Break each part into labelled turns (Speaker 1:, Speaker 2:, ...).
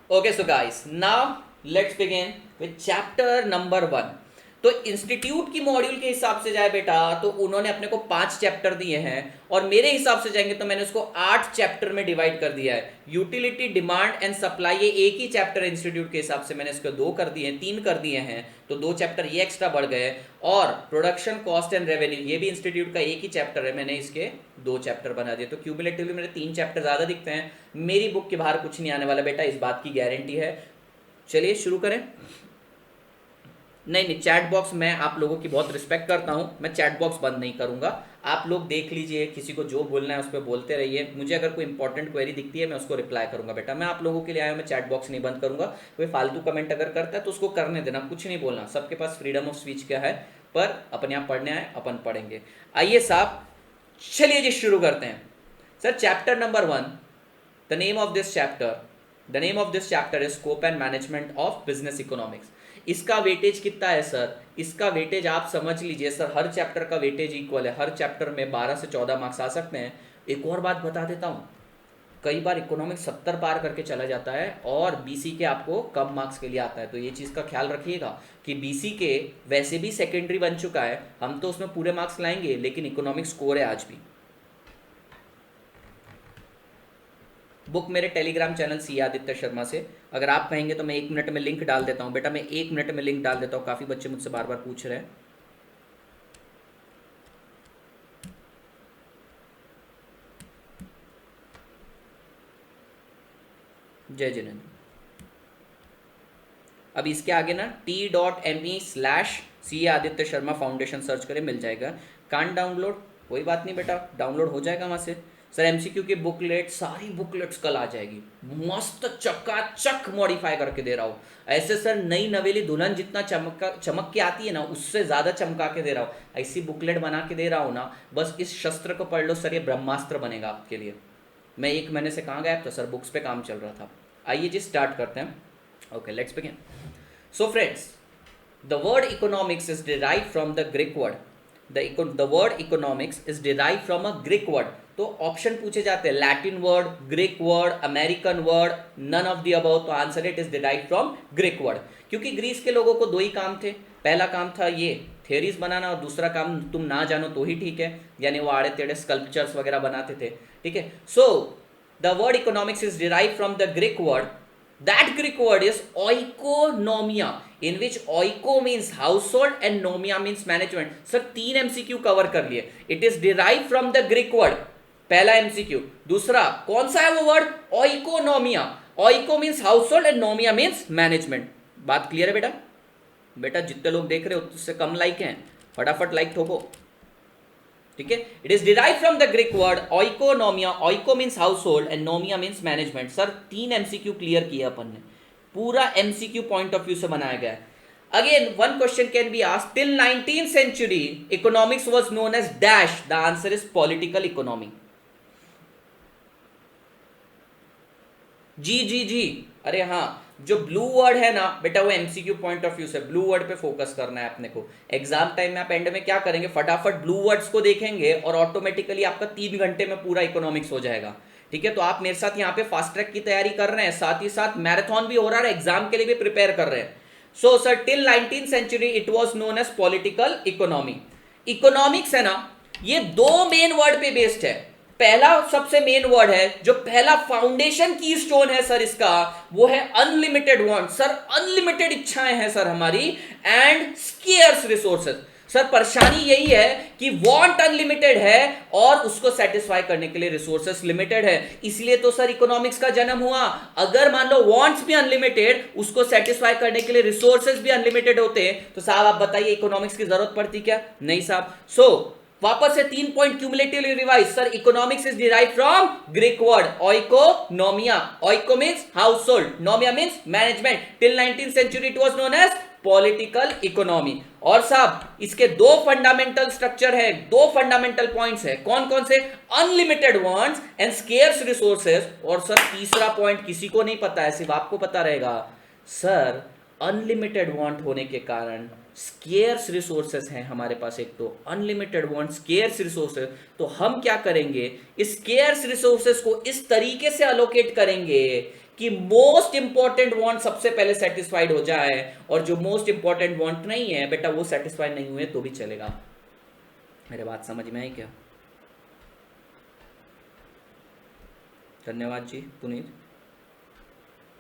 Speaker 1: Okay, so guys, now let's begin with chapter number 1. तो institute की module के हिसाब से जाए बेटा तो उन्होंने अपने को 5 चैप्टर दिए हैं और मेरे हिसाब से जाएंगे तो मैंने उसको 8 चैप्टर में डिवाइड कर दिया है। यूटिलिटी, डिमांड एंड सप्लाई ये एक ही चैप्टर इंस्टीट्यूट के हिसाब से मैंने इसको 2 कर दिए हैं, 3 कर दिए हैं, तो 2 चैप्टर ये एक्स्ट्रा बढ़ गए। और प्रोडक्शन कॉस्ट एंड रेवेन्यू ये भी इंस्टीट्यूट का एक ही चैप्टर है, मैंने इसके 2 चैप्टर बना दिए, तो क्यूमुलेटिवली मेरे 3 चैप्टर ज़्यादा दिखते हैं। मेरी बुक के बाहर कुछ नहीं आने वाला बेटा, इस बात की गारंटी है। चलिए शुरू करें। नहीं, चैट बॉक्स मैं आप लोगों की बहुत रिस्पेक्ट करता हूं, मैं चैट बॉक्स बंद नहीं करूंगा। आप लोग देख लीजिए, किसी को जो बोलना है उस पर बोलते रहिए। मुझे अगर कोई इंपॉर्टेंट क्वेरी दिखती है मैं उसको रिप्लाई करूंगा बेटा। मैं आप लोगों के लिए आया हूं, मैं चैट बॉक्स नहीं बंद करूंगा। कोई फालतू कमेंट अगर करता है तो उसको करने देना, कुछ नहीं बोलना। सबके पास फ्रीडम ऑफ स्पीच क्या है, पर अपने आप पढ़ने आए, अपन पढ़ेंगे। आइए साहब, चलिए जी शुरू करते हैं। Sir chapter number 1, the name of this chapter is scope and management of business economics. इसका वेटेज कितना है सर? इसका वेटेज आप समझ लीजिए सर, हर चैप्टर का वेटेज इक्वल है। हर चैप्टर में 12 से 14 मार्क्स आ सकते हैं। एक और बात बता देता हूँ, कई बार इकोनॉमिक्स 70 पार करके चला जाता है और बीसी के आपको कम मार्क्स के लिए आता है, तो ये चीज़ का ख्याल रखिएगा कि बीसी के वैसे भी सेकेंडरी बन चुका है, हम तो उसमें पूरे मार्क्स लाएंगे, लेकिन इकोनॉमिक्स स्कोर है आज भी। बुक मेरे Telegram channel C Aditya Sharma से, अगर आप कहेंगे तो मैं 1 मिनट में लिंक डाल देता हूँ बेटा, मैं 1 मिनट में लिंक डाल देता हूँ। काफ़ी बच्चे मुझसे बार बार पूछ रहे हैं। जय जिनेन्द्र। अब इसके आगे ना t.me/सी आदित्य शर्मा फाउंडेशन सर्च करें, मिल जाएगा। कान डाउनलोड, कोई बात नहीं बेटा, डाउनलोड हो जाएगा वहाँ से। सर एमसीक्यू की बुकलेट, सारी बुकलेट्स कल आ जाएगी, मस्त चकाचक मॉडिफाई करके दे रहा हूँ। ऐसे सर नई नवेली दुल्हन जितना चमक के आती है ना, उससे ज़्यादा चमका के दे रहा हूँ। ऐसी बुकलेट बना के दे रहा हूँ ना, बस इस शस्त्र को पढ़ लो सर, ये ब्रह्मास्त्र बनेगा आपके लिए। मैं 1 महीने से कहाँ गया, तो सर बुक्स पे काम चल रहा था। आइए जी स्टार्ट करते हैं। Okay, let's begin. So friends, the word economics is derived from the Greek word. The word economics is derived from a Greek word. तो ऑप्शन पूछे जाते हैं, Latin word, Greek word, American word, none of the above. तो answer it is derived from Greek word, क्योंकि Greece के लोगों को 2 ही काम थे। पहला काम था ये थेरीज बनाना, और दूसरा काम तुम ना जानो तो ही ठीक है, यानी वो आड़े टेढ़े स्कल्पचर्स वगैरह बनाते थे। ठीक है, so the word economics is derived from the Greek word. That Greek word is oikonomia, in which oiko means household and nomia means management. Sir 3 MCQ cover कर लिए. It is derived from the Greek word. पहला MCQ. दूसरा कौन सा है वो word? oikonomia. Oiko means household and nomia means management. बात clear है बेटा? बेटा जितने लोग देख रहे हो उससे कम लाइक हैं, फटाफट लाइक ठोको। ठीक है, it is derive from the Greek word oikonomia. Oiko means household and nomia means management. Sir 3 MCQ clear किया अपन ने, पूरा एमसीक्यू पॉइंट ऑफ व्यू से बनाया गया है। Again one question can be asked, till 19th century economics was known as dash. The answer is political economy. जी जी जी, अरे हाँ, जो ब्लू वर्ड है ना बेटा, वो एमसीक्यू पॉइंट ऑफ व्यू से ब्लू वर्ड पे फोकस करना है अपने को। एग्जाम टाइम में आप एंड में क्या करेंगे, फटाफट ब्लू वर्ड्स को देखेंगे और ऑटोमेटिकली आपका 3 घंटे में पूरा इकोनॉमिक्स हो जाएगा। ठीक है, तो आप मेरे साथ यहाँ पे फास्ट ट्रैक की तैयारी कर रहे हैं, साथ ही साथ मैराथन भी हो रहा है, एग्जाम के लिए भी प्रिपेयर कर रहे हैं। So sir till 19th century it was known as political economy. Economics है ना, ये 2 मेन वर्ड पे बेस्ड है। पहला सबसे मेन वर्ड है, जो पहला फाउंडेशन की स्टोन है सर इसका, वो है अनलिमिटेड वांट। सर अनलिमिटेड इच्छाएं हैं सर हमारी, एंड स्केर्स रिसोर्सेज। सर परेशानी यही है कि वांट अनलिमिटेड है और उसको सेटिस्फाई करने के लिए रिसोर्सेज लिमिटेड है। इसलिए तो सर इकोनॉमिक्स का जन्म हुआ। अगर मान लो वांट्स भी अनलिमिटेड, उसको सेटिस्फाई करने के लिए रिसोर्सेज भी अनलिमिटेड होते तो साहब आप बताइए इकोनॉमिक्स की जरूरत पड़ती क्या? नहीं साहब। सो वापस से 3 point cumulatively revise. Sir economics is derived from Greek word oikonomia. Oiko means household, nomia means management. Till 19th century it was known as political economy. और साहब इसके 2 फंडामेंटल स्ट्रक्चर है, 2 फंडामेंटल पॉइंट्स है। कौन कौन से? Unlimited wants and scarce resources. और sir तीसरा पॉइंट किसी को नहीं पता है, सिर्फ आपको पता रहेगा। सर अनलिमिटेड वांट होने के कारण स्केर्स रिसोर्सेस हैं हमारे पास। एक तो अनलिमिटेड वांट, स्केर्स रिसोर्सेस, तो हम क्या करेंगे, इस स्केर्स रिसोर्सेस को इस तरीके से अलोकेट करेंगे कि मोस्ट इंपॉर्टेंट वांट सबसे पहले सेटिस्फाइड हो जाए, और जो मोस्ट इंपॉर्टेंट वांट नहीं है बेटा वो सेटिस्फाइड नहीं हुए तो भी चलेगा। मेरे बात समझ में आई क्या? धन्यवाद जी पुनीत।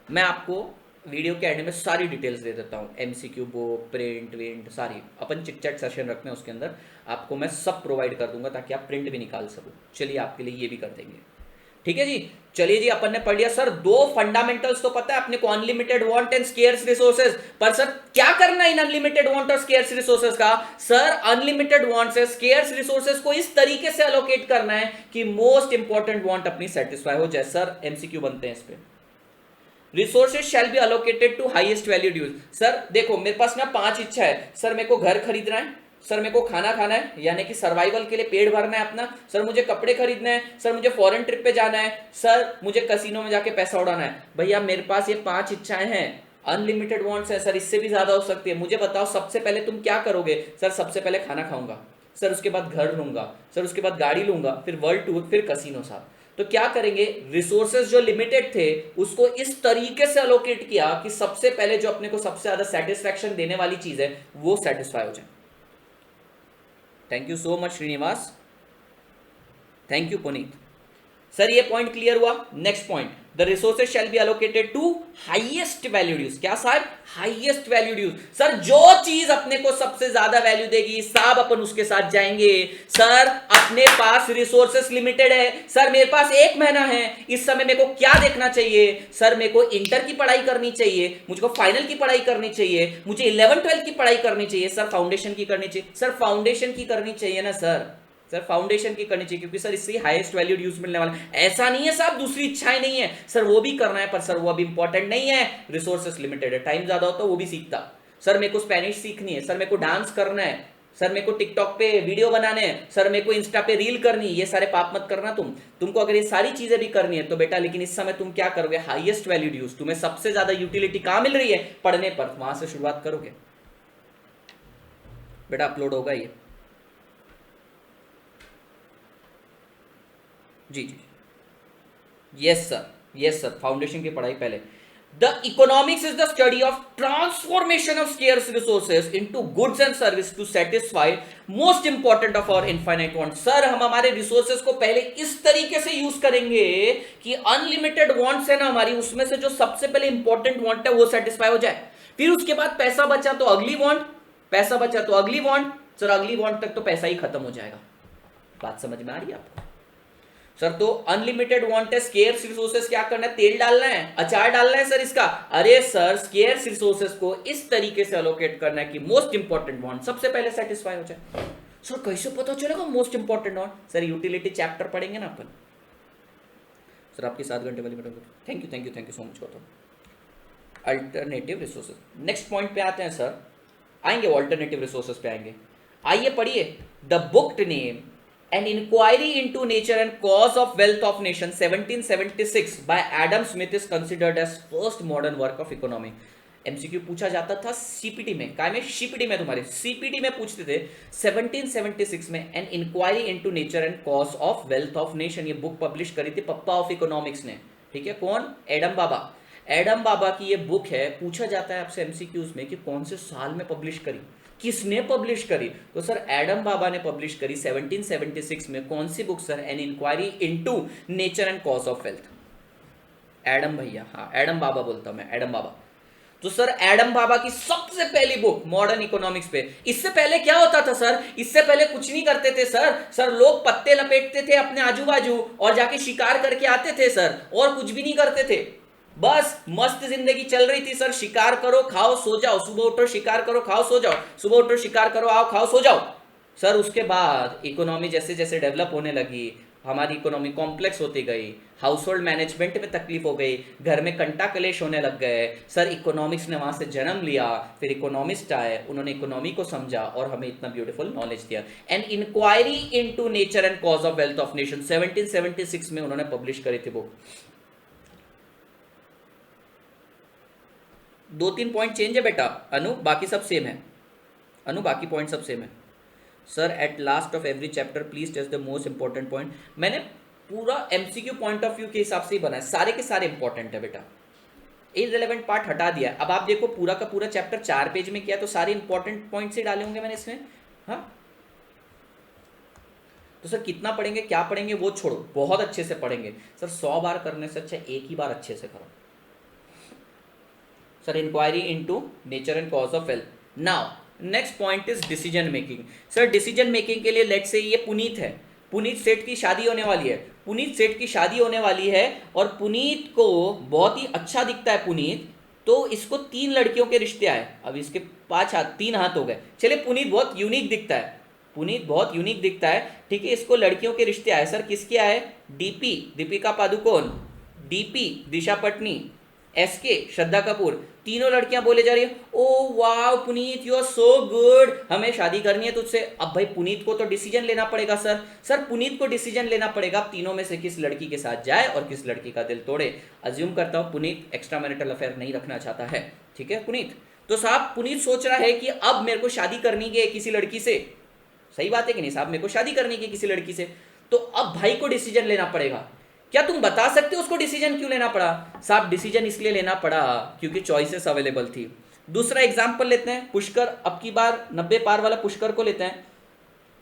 Speaker 1: मैं आपको वीडियो के एंड में सारी डिटेल्स दे देता हूँ, एमसीक्यू बुक, प्रिंट विंट सारी, अपन चिट चैट सेशन रखते हैं उसके अंदर, आपको मैं सब प्रोवाइड कर दूंगा ताकि आप प्रिंट भी निकाल सको। चलिए आपके लिए ये भी कर देंगे, ठीक है जी। चलिए जी, अपन ने पढ़ लिया सर, दो फंडामेंटल्स तो पता है अपने को, unlimited want and scarce resources. पर सर क्या करना है इन अनलिमिटेड वांट और स्केर्स रिसोर्सेज का? सर अनलिमिटेड वांट से स्केर्स रिसोर्सेज को इस तरीके से अलोकेट करना है कि मोस्ट इंपॉर्टेंट वांट अपनी सेटिस्फाई हो जाए। सर एमसीक्यू बनते हैं इस पे। Resources shall be allocated to highest valued use. Sir देखो मेरे पास ना 5 इच्छा है, सर मेरे को घर खरीदना है, सर मेरे को खाना खाना है यानी कि सर्वाइवल के लिए पेट भरना है अपना, सर मुझे कपड़े खरीदना है, सर मुझे फॉरेन ट्रिप पे जाना है, सर मुझे कसिनो में जाके पैसा उड़ाना है। भैया मेरे पास ये 5 इच्छाएं हैं, अनलिमिटेड वांट्स है सर, इससे भी ज्यादा हो सकती है। मुझे बताओ सबसे पहले तुम क्या करोगे? सर सबसे पहले खाना खाऊंगा, सर उसके बाद घर लूंगा, सर उसके बाद गाड़ी लूंगा, फिर वर्ल्ड टूर, फिर कसिनो। साहब तो क्या करेंगे, रिसोर्सेज जो लिमिटेड थे उसको इस तरीके से अलोकेट किया कि सबसे पहले जो अपने को सबसे ज्यादा सेटिस्फैक्शन देने वाली चीज है वो सेटिस्फाई हो जाए। Thank you so much Srinivas, thank you Puneet. Sir ये पॉइंट क्लियर हुआ। Next point, the resources shall be allocated to highest valued use. क्या साहब? Highest valued use. सर जो चीज अपने को सबसे ज्यादा वैल्यू देगी साहब अपन उसके साथ जाएंगे। सर अपने पास रिसोर्सेज लिमिटेड है, सर मेरे पास 1 महीना है, इस समय मेरे को क्या देखना चाहिए? सर मेरे को इंटर की पढ़ाई करनी चाहिए, मुझको फाइनल की पढ़ाई करनी चाहिए, मुझे 11-12 की पढ़ाई करनी चाहिए, सर फाउंडेशन की करनी चाहिए, सर फाउंडेशन की करनी चाहिए ना सर, सर फाउंडेशन की करनी चाहिए क्योंकि सर इससे हाईएस्ट वैल्यूड यूज मिलने वाला है। ऐसा नहीं है साहब दूसरी इच्छाएं नहीं है, सर वो भी करना है पर सर वो अभी इंपॉर्टेंट नहीं है, रिसोर्सेस लिमिटेड है, टाइम ज्यादा होता वो भी सीखता। सर मेरे को स्पेनिश सीखनी है, सर मेरे को डांस करना है, सर मेरे को टिकटॉक पे वीडियो बनाने हैं, सर मेरे को इंस्टा पे रील करनी है, ये सारे पाप मत करना तुमको अगर ये सारी चीजें भी करनी है तो बेटा, लेकिन इस समय तुम क्या करोगे? हाईएस्ट वैल्यूड यूज, तुम्हें सबसे ज्यादा यूटिलिटी कहां मिल रही है? पढ़ने पर, वहां से शुरुआत करोगे बेटा। अपलोड होगा ये जी जी, yes sir, yes sir, foundation की पढ़ाई पहले। The economics is the study of transformation of scarce resources into goods and service to satisfy most important of our infinite want. Sir हम हमारे रिसोर्सेज को पहले इस तरीके से यूज करेंगे कि अनलिमिटेड वांट्स है ना हमारी, उसमें से जो सबसे पहले इंपॉर्टेंट वांट है वो सेटिस्फाई हो जाए, फिर उसके बाद पैसा बचा तो अगली वांट, पैसा बचा तो अगली वांट, सर अगली वांट तक तो पैसा ही खत्म हो जाएगा। बात समझ में आ रही है आपको? सर तो अनलिमिटेड वांट है, स्केर्स रिसोर्सेस क्या करना है? तेल डालना है, अचार डालना है सर इसका। अरे सर स्केर्स रिसोर्सेस को इस तरीके से अलोकेट करना है कि मोस्ट इंपॉर्टेंट वांट सबसे पहले सेटिस्फाई हो जाए। सर कैसे पता चलेगा most important want? Sir utility chapter पढ़ेंगे ना अपन। सर आपकी 7 घंटे वाली meeting, thank you thank you thank you so much. Alternative resources, next point पे आते हैं सर, आएंगे अल्टरनेटिव रिसोर्सेज पे आएंगे। आइए पढ़िए, the book name An Inquiry into Nature and Cause of Wealth of Nation 1776 by Adam Smith is considered as first modern work of economy। MCQ पूछा जाता था सीपीटी में, काय में? सीपीटी में, तुम्हारे सीपीटी में पूछते थे 1776 में an inquiry into nature and cause of wealth of nation. ये बुक पब्लिश करी थी पप्पा ऑफ इकोनॉमिक्स ने, ठीक है? कौन? एडम बाबा। एडम बाबा की ये बुक है। पूछा जाता है आपसे एमसीक्यूज में कि कौन से साल में पब्लिश करी, किसने पब्लिश करी? तो सर एडम बाबा ने पब्लिश करी 1776 में। कौन सी book sir? An inquiry into nature and cause of wealth. Adam भैया, हाँ एडम बाबा बोलता हूं मैं, एडम बाबा। तो सर एडम बाबा की सबसे पहली बुक मॉडर्न इकोनॉमिक्स पे। इससे पहले क्या होता था सर? इससे पहले कुछ नहीं करते थे सर लोग पत्ते लपेटते थे अपने आजू बाजू और जाके शिकार करके आते थे सर, और कुछ भी नहीं करते थे, बस मस्त जिंदगी चल रही थी सर। शिकार करो, खाओ, सो जाओ, सुबह उठो शिकार करो, खाओ, सो जाओ, सुबह उठो शिकार करो, आओ खाओ, सो जाओ। सर उसके बाद इकोनॉमी जैसे जैसे डेवलप होने लगी, हमारी इकोनॉमी कॉम्प्लेक्स होती गई, हाउस होल्ड मैनेजमेंट में तकलीफ हो गई, घर में कंटा कलेश होने लग गए। सर इकोनॉमिक्स ने वहां से जन्म लिया, फिर इकोनॉमिस्ट आए, उन्होंने इकोनॉमी को समझा और हमें इतना ब्यूटीफुल नॉलेज दिया। An inquiry into nature and cause of wealth of nation 1776 में उन्होंने पब्लिश करी थी बुक। 2-3 पॉइंट चेंज है बेटा अनु, बाकी सब सेम है अनु, बाकी पॉइंट सब सेम है। Sir at last of every chapter please test the most important point. मैंने पूरा एमसीक्यू पॉइंट ऑफ व्यू के हिसाब से ही बनाया, सारे के सारे इंपॉर्टेंट है बेटा, इररिलेवेंट पार्ट हटा दिया। अब आप देखो पूरा का पूरा चैप्टर 4 पेज में किया, तो सारे इंपॉर्टेंट पॉइंट्स ही डाले होंगे मैंने इसमें। हाँ, तो सर कितना पढ़ेंगे, क्या पढ़ेंगे वो छोड़ो, बहुत अच्छे से पढ़ेंगे सर। 100 बार करने से अच्छा एक ही बार अच्छे से करो sir. Inquiry into nature and cause of health. Now next point is decision making. Sir decision making के लिए लेट्स से ये पुनीत है, पुनीत सेठ की शादी होने वाली है, पुनीत सेठ की शादी होने वाली है, और पुनीत को बहुत ही अच्छा दिखता है पुनीत, तो इसको 3 लड़कियों के रिश्ते आए। अब इसके 5 हाथ, 3 हाथ हो गए, चलिए पुनीत बहुत यूनिक दिखता है, पुनीत बहुत यूनिक दिखता है, ठीक है। इसको लड़कियों के रिश्ते आए सर, किसके आए? DP Deepika Padukone, DP Disha Patani, SK Shraddha Kapoor, तीनों लड़कियां बोले जा रही है oh wow Puneet you are so good, हमें शादी करनी है तुझसे। अब भाई पुनीत को तो डिसीजन लेना पड़ेगा सर, सर पुनीत को डिसीजन लेना पड़ेगा तीनों में से किस लड़की के साथ जाए और किस लड़की का दिल तोड़े। अज्यूम करता हूं पुनीत एक्स्ट्रा मैरिटल अफेयर नहीं रखना चाहता है, ठीक है पुनीत। तो साहब पुनीत सोच रहा है कि अब मेरे को शादी करनी है किसी लड़की से, सही बात है कि नहीं साहब, मेरे को शादी करनी है किसी लड़की से, तो अब भाई को डिसीजन लेना पड़ेगा। क्या तुम बता सकते हो उसको डिसीजन क्यों लेना पड़ा? साहब डिसीजन इसलिए लेना पड़ा क्योंकि चॉइसेस अवेलेबल थी। दूसरा एग्जांपल लेते हैं, पुष्कर, अब की बार 90 पार वाला पुष्कर को लेते हैं।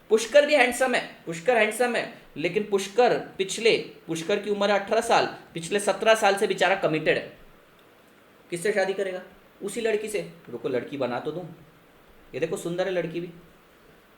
Speaker 1: पुष्कर भी हैंडसम है, पुष्कर हैंडसम है, लेकिन पुष्कर की उम्र है 18 साल, पिछले 17 साल से बेचारा कमिटेड है। किससे शादी करेगा? उसी लड़की से। रुको लड़की बना तो दूं, ये देखो सुंदर है लड़की भी।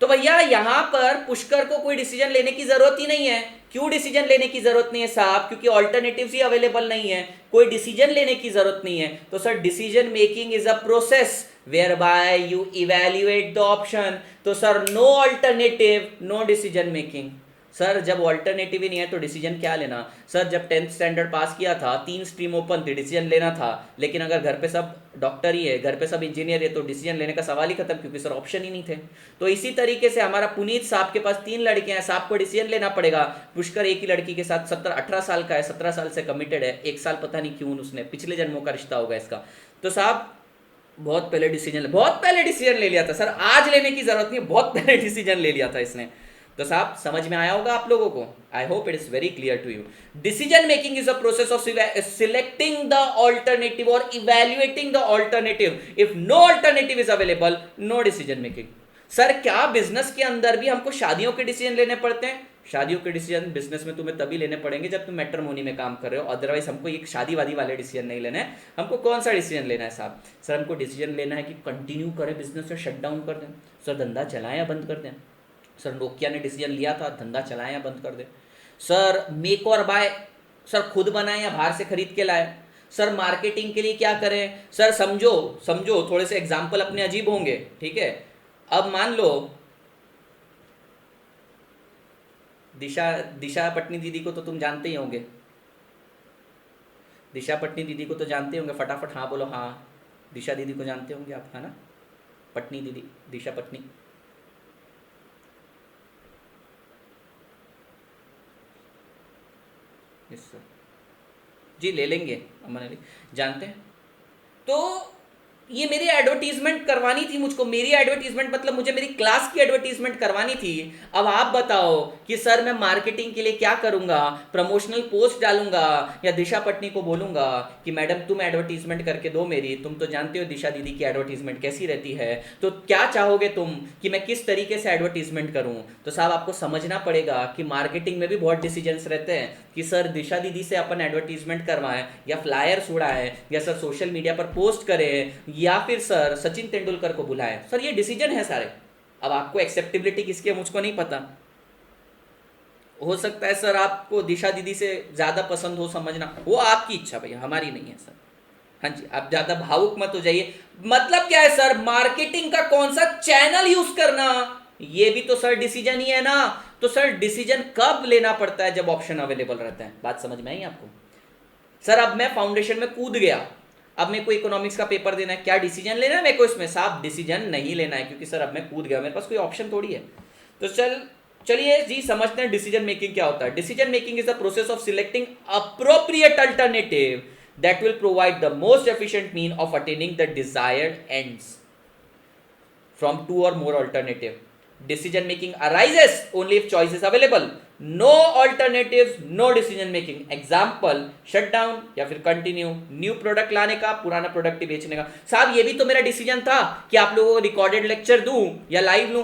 Speaker 1: तो भैया यहां पर पुष्कर को कोई डिसीजन लेने की जरूरत ही नहीं है। क्यों डिसीजन लेने की जरूरत नहीं है साहब? क्योंकि ऑल्टरनेटिव्स ही अवेलेबल नहीं है, कोई डिसीजन लेने की जरूरत नहीं है। तो sir decision making is a process where by you evaluate the option. तो sir no alternative no decision making. Sir जब ऑल्टरनेटिव ही नहीं है तो डिसीजन क्या लेना? सर जब 10th स्टैंडर्ड पास किया था 3 स्ट्रीम ओपन थी, डिसीजन लेना था, लेकिन अगर घर पे सब डॉक्टर ही है, घर पे सब इंजीनियर है, तो डिसीजन लेने का सवाल ही खत्म, क्योंकि सर ऑप्शन ही नहीं थे। तो इसी तरीके से हमारा पुनीत साहब के पास 3 लड़कियां हैं, साहब को डिसीजन लेना पड़ेगा। पुष्कर एक ही लड़की के साथ 18 साल का है, 17 साल से कमिटेड है, 1 साल पता नहीं क्यों उसने, पिछले जन्मों का रिश्ता होगा इसका। तो साहब बहुत पहले डिसीजन ले लिया था सर, आज लेने की जरूरत नहीं, बहुत पहले डिसीजन ले लिया था इसने। तो साहब समझ में आया होगा आप लोगों को, I hope it is very clear to you. Decision making is a process of selecting the alternative और evaluating the alternative. If no alternative is available, no decision making. Sir क्या बिजनेस के अंदर भी हमको शादियों के डिसीजन लेने पड़ते हैं? शादियों के डिसीजन बिजनेस में तुम्हें तभी लेने पड़ेंगे जब तुम मैट्रिमोनी में काम कर रहे हो, अदरवाइज हमको ये शादी वादी वाले डिसीजन नहीं लेना है। हमको कौन सा डिसीजन लेना है साहब? सर हमको डिसीजन लेना है कि कंटिन्यू करें बिजनेस या शट डाउन कर दें, सर धंधा चलाएं या बंद कर दें। सर नोकिया ने डिसीजन लिया था धंधा चलाएं या बंद कर दे। सर मेक और बाय, सर खुद बनाएं या बाहर से खरीद के लाए। सर मार्केटिंग के लिए क्या करें? सर समझो थोड़े से एग्जाम्पल अपने अजीब होंगे, ठीक है। अब मान लो दिशा पटनी दीदी को तो तुम जानते ही होंगे, दिशा पटनी दीदी को तो जानते होंगे, फटाफट हाँ बोलो। हाँ दिशा दीदी को जानते होंगे आप, है ना? पटनी दीदी, दिशा पटनी। सर जी ले लेंगे, अमन अली जानते हैं। तो ये मेरी एडवर्टीजमेंट करवानी थी मुझको, मेरी एडवर्टीजमेंट मतलब मुझे मेरी क्लास की एडवर्टीजमेंट करवानी थी। अब आप बताओ कि सर मैं मार्केटिंग के लिए क्या करूंगा? प्रमोशनल पोस्ट डालूंगा या दिशा पटनी को बोलूंगा कि मैडम तुम एडवर्टीजमेंट करके दो मेरी, तुम तो जानते हो दिशा दीदी की एडवर्टीजमेंट कैसी रहती है, तो क्या चाहोगे तुम कि मैं किस तरीके से एडवर्टीजमेंट करूं? तो साहब आपको समझना पड़ेगा कि मार्केटिंग में भी बहुत डिसीजंस रहते हैं कि सर दिशा दीदी से अपन एडवर्टीजमेंट करवाएं या फ्लायर्स उड़ाएं या सर सोशल मीडिया पर पोस्ट करें या फिर सर सचिन तेंदुलकर को बुलाएं। सर ये डिसीजन है सारे। अब आपको एक्सेप्टेबिलिटी किसकी है मुझको नहीं पता, हो सकता है सर आपको दिशा दीदी से ज़्यादा पसंद हो, समझना वो आपकी इच्छा भैया, हमारी नहीं है सर। हाँ जी आप ज़्यादा भावुक मत हो जाइए। मतलब क्या है सर, मार्केटिंग का कौन सा चैनल यूज करना, ये भी तो सर डिसीजन ही है ना। तो सर डिसीजन कब लेना पड़ता है? जब ऑप्शन अवेलेबल रहता है। बात समझ में आई आपको? सर अब मैं फाउंडेशन में कूद गया, अब मेरे को इकोनॉमिक्स का पेपर देना है, क्या डिसीजन लेना है मेरे को इसमें? साहब डिसीजन नहीं लेना है, क्योंकि सर अब मैं कूद गया, मेरे पास कोई ऑप्शन थोड़ी है। तो चलिए जी समझते हैं डिसीजन मेकिंग क्या होता है। Decision making is the process of selecting appropriate alternative that will provide the most efficient mean of attaining the desired ends from 2 or more alternative. Decision making arises only if choice is available. No alternative, no decision making. Example shut down या फिर continue, new product लाने का, पुराना product ही बेचने का। साहब ये भी तो मेरा डिसीजन था कि आप लोगों को रिकॉर्डेड लेक्चर दूं या लाइव लूं,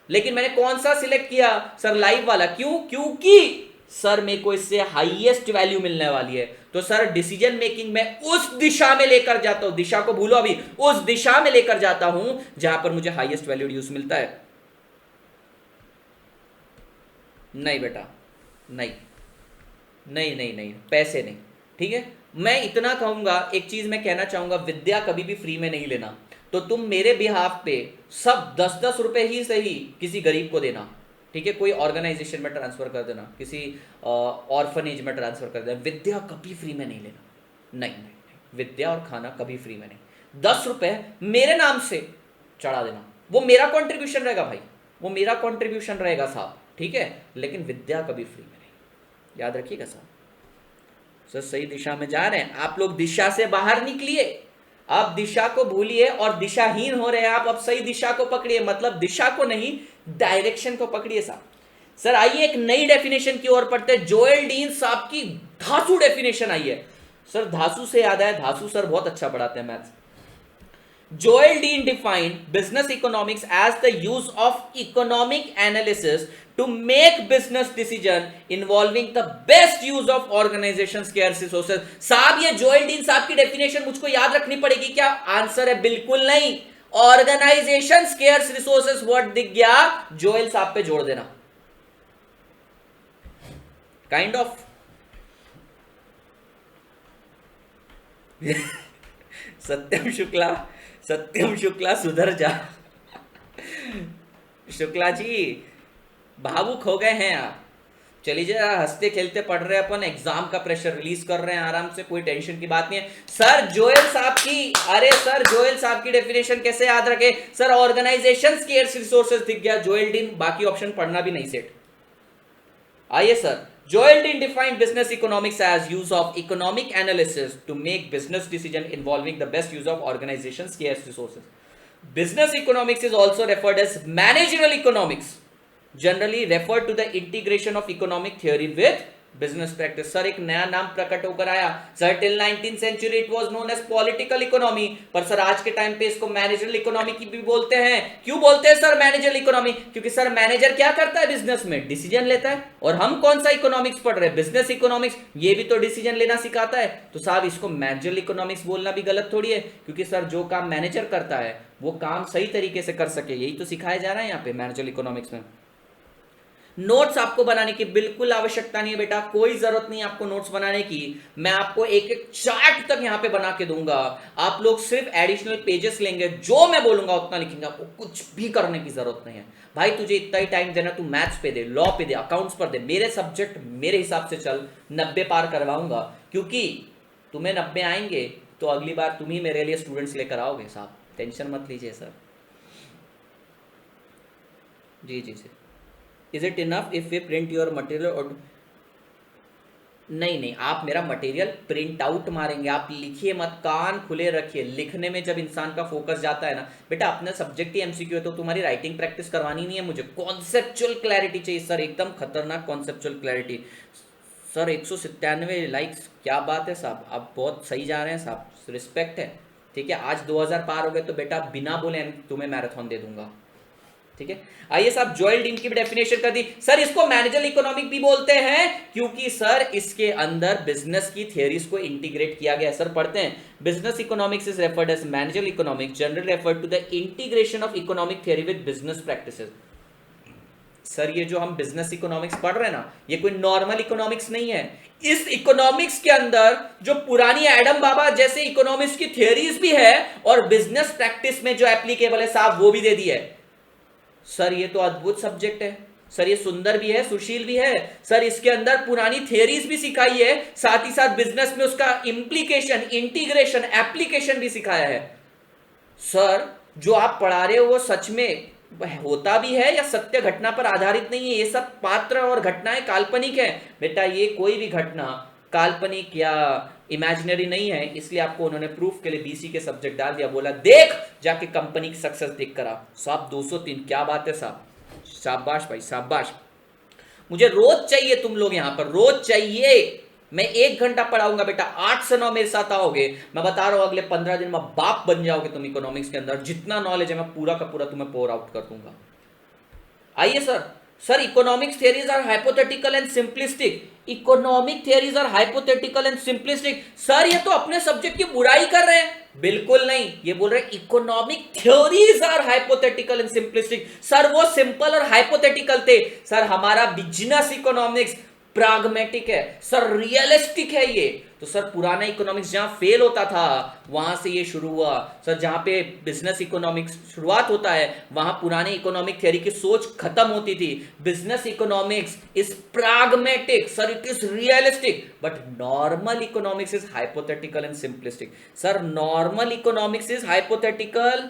Speaker 1: लेकिन मैंने कौन सा सिलेक्ट किया सर, लाइव वाला। क्यों? क्योंकि सर मेरे को इससे हाईएस्ट वैल्यू मिलने वाली है। तो सर डिसीजन मेकिंग में उस दिशा में लेकर जाता हूं, दिशा को भूलो अभी, उस दिशा में लेकर जाता हूं जहां पर मुझे हाईएस्ट वैल्यू यूज मिलता है। नहीं बेटा, नहीं नहीं नहीं नहीं, पैसे नहीं। ठीक है, मैं इतना कहूंगा, एक चीज मैं कहना चाहूंगा, विद्या कभी भी फ्री में नहीं लेना। तो तुम मेरे बिहाफ पे सब 10-10 रुपए ही सही किसी गरीब को देना। ठीक है, कोई ऑर्गेनाइजेशन में ट्रांसफर कर देना, किसी ऑर्फनेज में ट्रांसफर कर देना। विद्या कभी फ्री में नहीं लेना, नहीं नहीं नहीं, विद्या और खाना कभी फ्री में नहीं। 10 रुपए मेरे नाम से चढ़ा देना, वो मेरा कॉन्ट्रीब्यूशन रहेगा भाई, वो मेरा कॉन्ट्रीब्यूशन रहेगा साहब। ठीक है, लेकिन विद्या कभी फ्री में नहीं, याद रखिएगा साहब। सर सही दिशा में जा रहे हैं आप लोग, दिशा से बाहर निकलिए। आप दिशा को भूलिए और दिशाहीन हो रहे हैं आप, अब सही दिशा को पकड़िए, मतलब दिशा को नहीं, डायरेक्शन को पकड़िए साहब। सर आइए एक नई डेफिनेशन की ओर पढ़ते हैं। जोएल डीन साहब की धासु डेफिनेशन आई है। सर धासु से याद आया, धासु सर बहुत अच्छा पढ़ाते हैं maths. Joel Dean defined business economics as the use of economic analysis to make business decision involving the best use of organization's scarce resources। साहब ये जोएल डीन साहब की डेफिनेशन मुझको याद रखनी पड़ेगी क्या? आंसर है बिल्कुल नहीं। ऑर्गेनाइजेशन स्केर्स रिसोर्सेस वर्ड दिख गया, जोएल साहब पे जोड़ देना, काइंड ऑफ। सत्यम शुक्ला, सत्यम शुक्ला सुधर जा। शुक्ला जी भावुक हो गए हैं आप। चलिए जरा, हंसते खेलते पढ़ रहे हैं अपन, एग्जाम का प्रेशर रिलीज कर रहे हैं आराम से, कोई टेंशन की बात नहीं है। सर जोएल साहब की, अरे सर जोएल साहब की डेफिनेशन कैसे याद रखे सर? ऑर्गेनाइजेशन स्केर्स रिसोर्सेज दिख गया, जोएल डीन, बाकी ऑप्शन पढ़ना भी नहीं सेट। आइए sir, Joel Dean defined business economics as use of economic analysis to make business decision involving the best use of organization's scarce resources. Business economics is also referred as managerial economics, generally referred to the integration of economic theory with business practice। Sir एक नया नाम प्रकट होकर आया sir, till 19th century it was known as political economy, पर sir आज के time पे इसको मैनेजरल इकोनॉमी की भी बोलते हैं। क्यों बोलते हैं सर मैनेजरल इकोनॉमी? क्योंकि सर मैनेजर क्या करता है बिजनेस में? डिसीजन लेता है। और हम कौन सा इकोनॉमिक्स पढ़ रहे हैं? बिजनेस इकोनॉमिक्स, ये भी तो डिसीजन लेना सिखाता है। तो साहब इसको मैनेजरल इकोनॉमिक्स बोलना भी गलत थोड़ी है, क्योंकि सर जो काम मैनेजर करता है वो काम सही तरीके से कर सके, यही तो सिखाया जा रहा है यहाँ पे मैनेजरल इकोनॉमिक्स में। नोट्स आपको बनाने की बिल्कुल आवश्यकता नहीं है बेटा, कोई जरूरत नहीं आपको नोट्स बनाने की। मैं आपको एक एक चार्ट तक यहां पे बना के दूंगा, आप लोग सिर्फ एडिशनल पेजेस लेंगे, जो मैं बोलूंगा उतना लिखेंगे, आपको कुछ भी करने की जरूरत नहीं है। भाई तुझे इतना ही टाइम देना, तू मैथ्स पे दे, लॉ पे दे, अकाउंट्स पर दे, मेरे सब्जेक्ट मेरे हिसाब से चल, 90 पार करवाऊंगा, क्योंकि तुम्हें 90 आएंगे तो अगली बार तुम ही मेरे लिए स्टूडेंट्स लेकर आओगे साहब, टेंशन मत लीजिए सर। जी जी जी। Is it enough if we print your material? और नहीं नहीं, आप मेरा मटेरियल प्रिंट आउट मारेंगे, आप लिखिए मत, कान खुले रखिए। लिखने में जब इंसान का फोकस जाता है ना बेटा, अपना सब्जेक्ट ही एमसीक्यू है, तो तुम्हारी राइटिंग प्रैक्टिस करवानी नहीं है मुझे, कॉन्सेप्चुअल क्लैरिटी चाहिए सर, एकदम खतरनाक कॉन्सेप्चुअल क्लैरिटी। सर 197 लाइक्स, क्या बात है साहब, आप बहुत सही जा रहे हैं साहब, रिस्पेक्ट है। ठीक है, आज 2000 पार हो गए तो बेटा बिना बोले तुम्हें मैराथन दे दूंगा। ठीक है, आइए साहब, जोएल डीन की भी डेफिनेशन कर दी सर। इसको मैनेजरल इकोनॉमिक भी बोलते हैं क्योंकि सर इसके अंदर बिजनेस की थियरीज को इंटीग्रेट किया गया। सर पढ़ते हैं, business economics is referred as managerial economics, generally referred to the integration of economic theory with business practices. Sir ये जो हम बिजनेस इकोनॉमिक्स पढ़ रहे हैं ना, ये कोई नॉर्मल इकोनॉमिक्स नहीं है। इस इकोनॉमिक्स के अंदर जो पुरानी एडम बाबा जैसे इकोनॉमिक्स की थियरीज भी है और बिजनेस प्रैक्टिस में जो एप्लीकेबल है साहब वो भी दे दी है। सर ये तो अद्भुत सब्जेक्ट है सर, ये सुंदर भी है, सुशील भी है सर, इसके अंदर पुरानी थियरीज भी सिखाई है, साथ ही साथ बिजनेस में उसका इंप्लीकेशन, इंटीग्रेशन, एप्लीकेशन भी सिखाया है। सर जो आप पढ़ा रहे हो वो सच में होता भी है या सत्य घटना पर आधारित नहीं है? ये सब पात्र और घटनाएं काल्पनिक है बेटा, ये कोई भी घटना काल्पनिक या इमेजिनरी नहीं है, इसलिए आपको उन्होंने प्रूफ के लिए बीसी के सब्जेक्ट डाल दिया, बोला देख जाके कंपनी की सक्सेस देख कर आ। साहब 203, क्या बात है साहब, शाबाश भाई शाबाश। मुझे रोज चाहिए, तुम लोग यहां पर रोज चाहिए। मैं 1 घंटा पढ़ाऊंगा बेटा, 8 से 9 मेरे साथ आओगे, मैं बता रहा हूं अगले 15 दिन में बाप बन जाओगे तुम इकोनॉमिक्स के अंदर। जितना नॉलेज है मैं पूरा का पूरा तुम्हें पोर आउट कर दूंगा। आइए sir. Sir economics theories are hypothetical and simplistic. Economic theories are hypothetical and simplistic. Sir ये तो अपने सब्जेक्ट की बुराई कर रहे हैं। बिल्कुल नहीं, ये बोल रहे हैं economic theories are hypothetical and simplistic. Sir वो सिंपल और हाइपोथेटिकल थे। सर हमारा बिजनेस इकोनॉमिक्स प्राग्मेटिक है सर, रियलिस्टिक है ये। तो सर पुराना इकोनॉमिक्स जहां फेल होता था वहां से ये शुरू हुआ। सर जहां पे बिजनेस इकोनॉमिक्स शुरुआत होता है वहां पुराने इकोनॉमिक थ्योरी की सोच खत्म होती थी। Business economics is pragmatic sir, it is realistic, but normal economics is hypothetical and simplistic. Sir normal economics is hypothetical,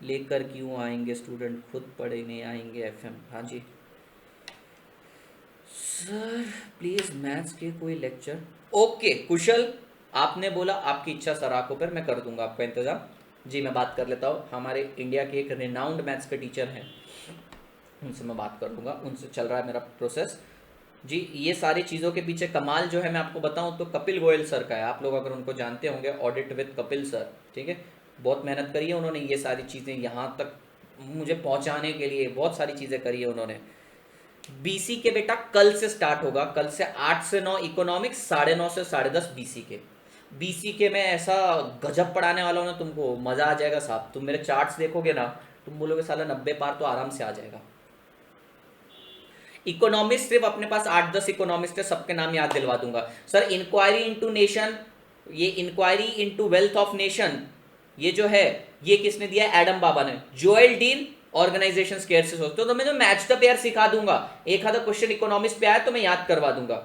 Speaker 1: लेकर क्यों आएंगे स्टूडेंट, खुद पढ़े नहीं आएंगे एफएम। हाँ जी सर, प्लीज मैथ्स के कोई लेक्चर। ओके कुशल, आपने बोला आपकी इच्छा सर, आंखों पर मैं कर दूंगा आपका इंतजाम। जी मैं बात कर लेता हूँ, हमारे इंडिया के एक रिनाउंड मैथ्स के टीचर हैं, उनसे मैं बात कर दूंगा, उनसे चल रहा है मेरा प्रोसेस। जी ये सारी चीज़ों के पीछे कमाल जो है मैं आपको बताऊं तो कपिल गोयल सर का है। आप लोग अगर उनको जानते होंगे, ऑडिट विद कपिल सर, ठीक है, बहुत मेहनत करी है उन्होंने, ये सारी चीज़ें यहाँ तक मुझे पहुँचाने के लिए बहुत सारी चीज़ें करी है उन्होंने। बीसी के बेटा कल से स्टार्ट होगा, कल से 8 से 9 इकोनॉमिक्स, 9:30 से 10:30 बीसी के। बीसी के मैं ऐसा गजब पढ़ाने वाला हूँ ना, तुमको मजा आ जाएगा साहब। तुम मेरे चार्ट्स देखोगे ना, तुम बोलोगे साला 90 पार तो आराम से आ जाएगा। इकोनॉमिक्स सिर्फ अपने पास 8-10 इकोनॉमिक्स थे, सबके नाम याद दिलवा दूंगा सर। इंक्वायरी इनटू नेशन, ये inquiry into wealth of nation, ये जो है ये किसने दिया? एडम बाबा ने। जोएल डीन, ऑर्गेनाइजेशन केयर से सोचते हो, तो मैं तो मैच द पेयर सिखा दूंगा। एक आधा क्वेश्चन इकोनॉमिक्स पे आया तो मैं याद करवा दूंगा।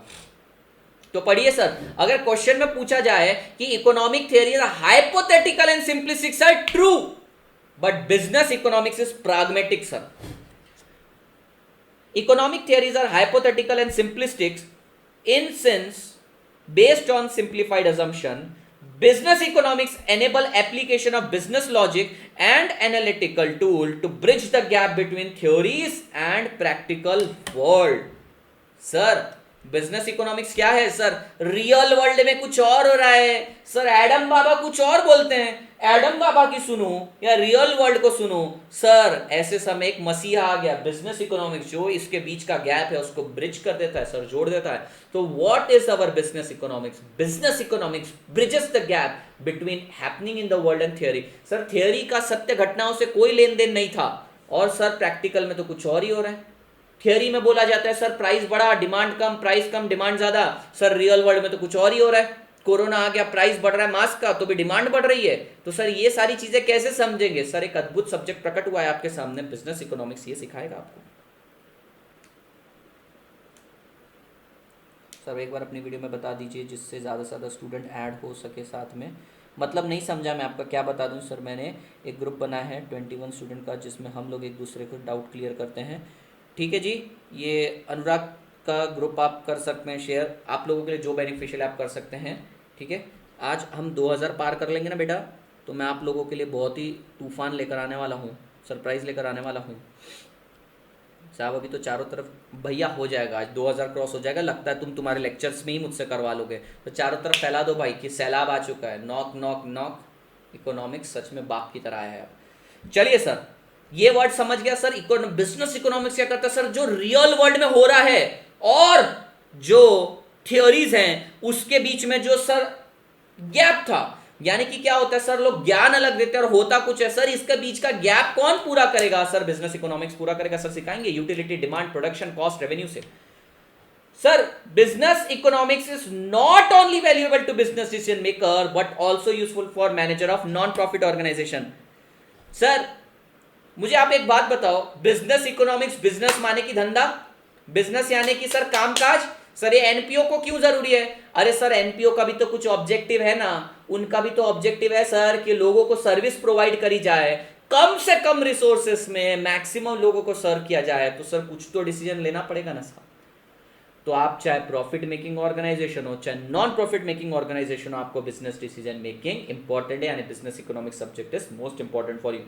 Speaker 1: तो पढ़िए सर, अगर क्वेश्चन में पूछा जाए कि economic theory is hypothetical and simplistic, sir true, but business economics is pragmatic sir. Economic theories are hypothetical and simplistic in sense based on simplified assumption. Business economics enable application of business logic and analytical tool to bridge the gap between theories and practical world. Sir business economics क्या है sir? Real world में कुछ और हो रहा है sir, Adam बाबा कुछ और बोलते हैं, एडम बाबा की सुनो या रियल वर्ल्ड को सुनो सर। ऐसे समय एक मसीहा आ गया, बिजनेस इकोनॉमिक्स, जो इसके बीच का गैप है उसको ब्रिज कर देता है सर, जोड़ देता है। तो what is our business economics? Business economics bridges the gap between happening in the world and theory. Sir theory का सत्य घटनाओं से कोई लेन देन नहीं था, और सर प्रैक्टिकल में तो कुछ और ही हो रहा है। थियरी में बोला जाता है सर प्राइस बढ़ा, डिमांड कम, प्राइस कम, डिमांड ज्यादा। सर रियल वर्ल्ड में तो कुछ और ही हो रहा है। कोरोना आ गया, प्राइस बढ़ रहा है मास्क का, तो भी डिमांड बढ़ रही है। तो सर ये सारी चीजें कैसे समझेंगे? सर एक अद्भुत सब्जेक्ट प्रकट हुआ है आपके सामने, बिजनेस इकोनॉमिक्स, ये सिखाएगा आपको। सर एक बार अपनी वीडियो में बता दीजिए जिससे ज़्यादा से ज़्यादा स्टूडेंट ऐड हो सके साथ में। मतलब नहीं समझा मैं आपका, क्या बता दूं सर? मैंने एक ग्रुप बनाया है 21 स्टूडेंट का, जिसमें हम लोग एक दूसरे को डाउट क्लियर करते हैं। ठीक है जी, ये अनुराग का ग्रुप आप कर सकते हैं शेयर, आप लोगों के लिए जो बेनिफिशियल आप कर सकते हैं। ठीक है, आज हम 2000 पार कर लेंगे ना बेटा, तो मैं आप लोगों के लिए बहुत ही तूफान लेकर आने वाला हूँ, सरप्राइज़ लेकर आने वाला हूँ साहब। अभी तो चारों तरफ भैया हो जाएगा, आज 2000 क्रॉस हो जाएगा। लगता है तुम तुम्हारे लेक्चर्स में ही मुझसे करवा लोगे, तो चारों तरफ फैला दो भाई कि सैलाब आ चुका है। नॉक नॉक नॉक, इकोनॉमिक्स सच में बाप की तरह आया है अब। चलिए सर, ये वर्ड समझ गया सर। बिजनेस इकोनॉमिक्स क्या करता है सर? जो रियल वर्ल्ड में हो रहा है और जो थियोरीज हैं उसके बीच में जो सर गैप था, यानी कि क्या होता है सर, लोग ज्ञान अलग देते हैं और होता कुछ है सर। इसके बीच का गैप कौन पूरा करेगा सर? बिजनेस इकोनॉमिक्स पूरा करेगा सर। सिखाएंगे utility, demand, production, cost, revenue से। Sir business economics is not only valuable to business decision maker but also useful for manager of non profit organisation. Sir मुझे आप एक बात बताओ, बिजनेस इकोनॉमिक्स, बिजनेस माने की धंधा, बिजनेस यानी कि सर कामकाज। सर ये एनपीओ को क्यों जरूरी है? अरे सर एनपीओ का भी तो कुछ ऑब्जेक्टिव है ना, उनका भी तो ऑब्जेक्टिव है सर कि लोगों को सर्विस प्रोवाइड करी जाए, कम से कम रिसोर्सेस में मैक्सिमम लोगों को सर्व किया जाए। तो सर कुछ तो डिसीजन लेना पड़ेगा ना सर। तो आप चाहे प्रॉफिट मेकिंग ऑर्गेनाइजेशन हो चाहे नॉन प्रॉफिट मेकिंग ऑर्गेनाइजेशन हो, आपको बिजनेस डिसीजन मेकिंग इंपॉर्टेंट है, यानी business economics subject is most important for you.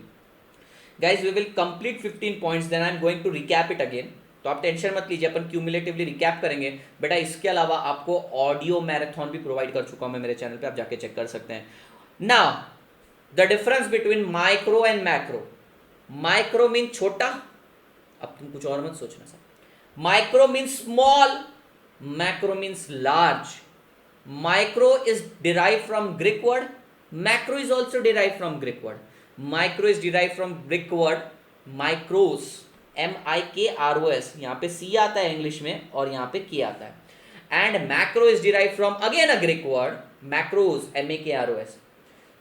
Speaker 1: Guys we will complete 15 points, then I am going to recap it again. तो आप tension मत लीजिए, अपन क्यूमुलेटिवली रिकैप करेंगे बेटा। इसके अलावा आपको ऑडियो मैराथन भी प्रोवाइड कर चुका हूं मैं मेरे चैनल पे, आप जाके चेक कर सकते हैं। Now the difference between micro and macro. Micro mean छोटा, अब तुम कुछ और मत सोचना sir. Micro means small, macro means large. Micro is derive from Greek word, macro is also derive from Greek word. Micro is derive from Greek word mikros, MIKROS, यहाँ पे C आता है इंग्लिश में और यहाँ पे K आता है। And macro is derive from again a Greek word makros, MAKROS।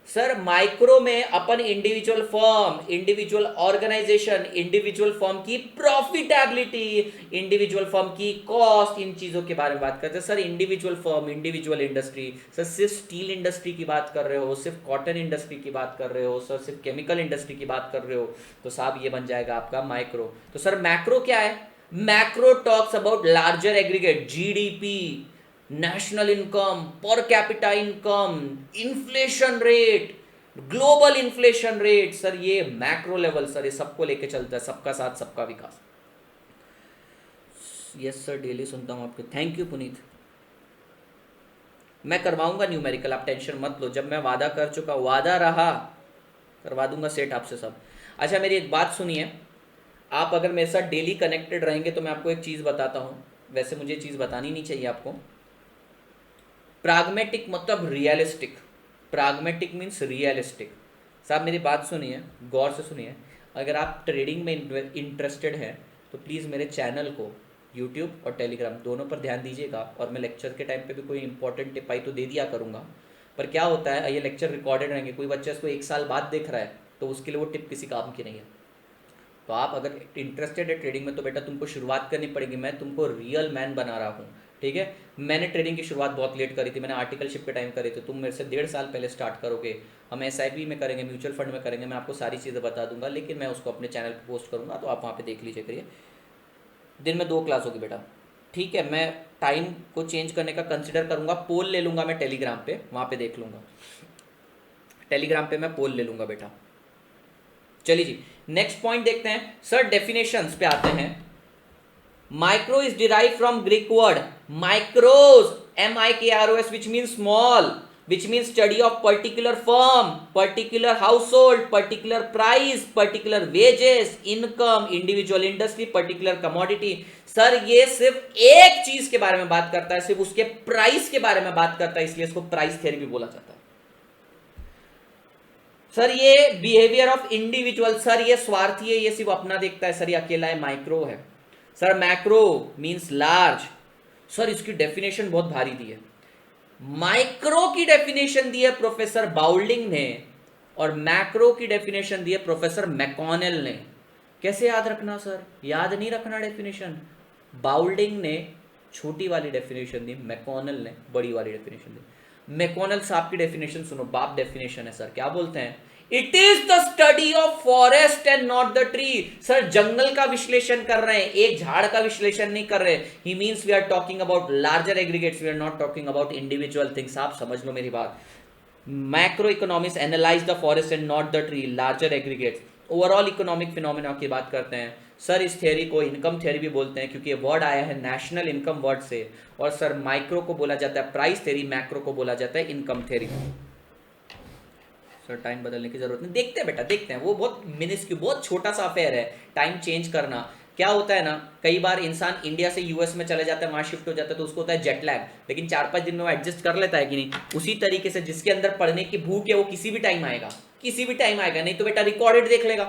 Speaker 1: Sir micro में अपन individual firm, individual organisation, individual firm की प्रॉफिटेबिलिटी, इंडिविजुअल फर्म की कॉस्ट, इन चीजों के बारे में बात करते हैं। Sir individual firm, individual industry, sir सिर्फ स्टील इंडस्ट्री की बात कर रहे हो, सिर्फ कॉटन इंडस्ट्री की बात कर रहे हो, सर सिर्फ केमिकल इंडस्ट्री की बात कर रहे हो, तो साहब ये बन जाएगा आपका माइक्रो। तो सर मैक्रो क्या है? Macro talks about larger aggregate, GDP, national income, per capita income, inflation rate, global inflation rate. Sir ये मैक्रो लेवल, सर ये सबको लेके चलता है, सबका साथ सबका विकास। यस सर, डेली सुनता हूं आपके, थैंक यू पुनीत। मैं करवाऊंगा न्यूमेरिकल, आप टेंशन मत लो। जब मैं वादा कर चुका, वादा रहा, करवा दूंगा सेट आपसे सब। अच्छा मेरी एक बात सुनिए, आप अगर मेरे साथ डेली कनेक्टेड रहेंगे तो मैं आपको एक चीज़ बताता हूँ। वैसे मुझे चीज़ बतानी नहीं चाहिए आपको। प्राग्मेटिक मतलब रियलिस्टिक, प्राग्मेटिक मीन्स रियलिस्टिक। साहब मेरी बात सुनिए, गौर से सुनिए। अगर आप ट्रेडिंग में इंटरेस्टेड हैं तो प्लीज़ मेरे चैनल को यूट्यूब और टेलीग्राम दोनों पर ध्यान दीजिएगा। और मैं लेक्चर के टाइम पे भी कोई इंपॉर्टेंट टिप आई तो दे दिया करूँगा। पर क्या होता है, ये लेक्चर रिकॉर्डेड रहेंगे, कोई बच्चा इसको 1 साल बाद देख रहा है तो उसके लिए वो टिप किसी काम की नहीं है। तो आप अगर इंटरेस्टेड है ट्रेडिंग में तो बेटा तुमको शुरुआत करनी पड़ेगी। मैं तुमको रियल मैन बना रहा हूँ, ठीक है। मैंने ट्रेडिंग की शुरुआत बहुत लेट करी थी, मैंने आर्टिकलशिप के टाइम करी थी। तुम मेरे से 1.5 साल पहले स्टार्ट करोगे। हम SIP में करेंगे, म्यूचुअल फंड में करेंगे, मैं आपको सारी चीज़ें बता दूंगा। लेकिन मैं उसको अपने चैनल पर पोस्ट करूँगा तो आप वहाँ पर देख लीजिए करिए। दिन में 2 क्लास होगी बेटा, ठीक है। मैं टाइम को चेंज करने का कंसिडर करूँगा, पोल ले लूँगा मैं टेलीग्राम पे, वहाँ पे देख लूँगा। टेलीग्राम पे मैं पोल ले लूँगा बेटा। चलिए जी, नेक्स्ट पॉइंट देखते हैं। सर डेफिनेशंस पे आते हैं। Micro is derive from Greek word mikros, MIKROS, which means small, which means study of particular firm, particular household, particular price, particular wages, income, individual industry, particular commodity। Sir ये सिर्फ एक चीज के बारे में बात करता है, सिर्फ उसके प्राइस के बारे में बात करता है, इसलिए इसको प्राइस थ्योरी भी बोला जाता है। सर ये बिहेवियर ऑफ इंडिविजुअल, सर ये स्वार्थी है, ये सिर्फ अपना देखता है, सर ये अकेला है, माइक्रो है। Sir macro means large. Sir इसकी डेफिनेशन बहुत भारी दी है। माइक्रो की डेफिनेशन दी है प्रोफेसर बाउल्डिंग ने और मैक्रो की डेफिनेशन दी है प्रोफेसर मैकॉनेल ने। कैसे याद रखना सर? याद नहीं रखना डेफिनेशन। बाउल्डिंग ने छोटी वाली डेफिनेशन दी, मैकॉनेल ने बड़ी वाली डेफिनेशन दी। मैकॉनेल साहब की डेफिनेशन सुनो, बाप डेफिनेशन है सर। क्या बोलते हैं? It is the study of forest and not the tree. Sir जंगल का विश्लेषण कर रहे हैं, एक झाड़ का विश्लेषण नहीं कर रहे। He means we are talking about larger aggregates, we are not talking about individual things. आप समझ लो मेरी बात। Macro economics analyse the forest and not the tree, larger aggregates. Overall economic phenomena की बात करते हैं। सर इस थियरी को इनकम थियरी भी बोलते हैं क्योंकि ये वर्ड आया है नेशनल इनकम वर्ड से। और सर माइक्रो को बोला जाता है प्राइस थियरी, मैक्रो को बोला जाता है इनकम थियरी। सर टाइम बदलने की जरूरत नहीं, देखते हैं बेटा, देखते हैं। वो बहुत मिनिस्क्यूल, बहुत छोटा सा अफेयर है टाइम चेंज करना। क्या होता है ना, कई बार इंसान इंडिया से US में चले जाता है, वहाँ शिफ्ट हो जाता है तो उसको होता है जेट लैग, लेकिन 4-5 दिन में वो एडजस्ट कर लेता है कि नहीं। उसी तरीके से जिसके अंदर पढ़ने की भूख है वो किसी भी टाइम आएगा, किसी भी टाइम आएगा। नहीं तो बेटा रिकॉर्डेड देख लेगा,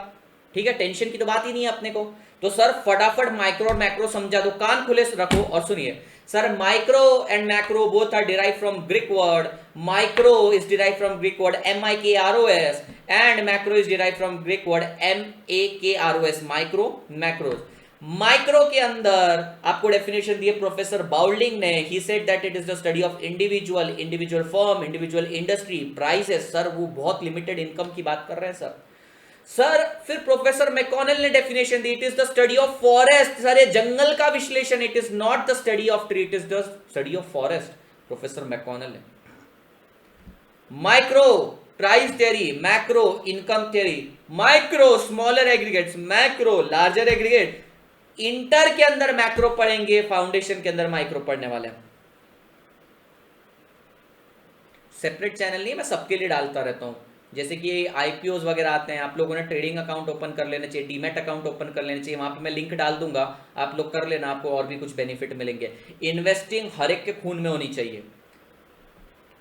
Speaker 1: ठीक है। टेंशन की तो बात ही नहीं है अपने को। तो सर फटाफट माइक्रो और मैक्रो समझा दो, कान खुले रखो और सुनिए। Sir micro and macro both are derive from Greek word. Micro is derive from Greek word MIKROS and macro is derive from Greek word MAKROS, micro macros. Micro के अंदर आपको डेफिनेशन दी है प्रोफेसर बाउल्डिंग ने। He said that it is the study of individual, individual firm, individual industry, prices. Sir वो बहुत limited income की बात कर रहे हैं सर। सर फिर प्रोफेसर मैकॉनेल ने डेफिनेशन दी, it is the study of forest. Sir ये जंगल का विश्लेषण, it is not the study of tree, it is the study of forest, professor McConnell ने। Micro price theory, macro income theory, micro smaller aggregates, macro larger aggregate. Inter के अंदर macro पढ़ेंगे, foundation के अंदर माइक्रो पढ़ने वाले हैं। Separate channel नहीं, मैं सबके लिए डालता रहता हूँ। जैसे कि आईपीओज वगैरह आते हैं, आप लोगों ने ट्रेडिंग अकाउंट ओपन कर लेना चाहिए, डीमैट अकाउंट ओपन कर लेना चाहिए, वहां पे मैं लिंक डाल दूंगा, आप लोग कर लेना, आपको और भी कुछ बेनिफिट मिलेंगे। इन्वेस्टिंग हर एक के खून में होनी चाहिए।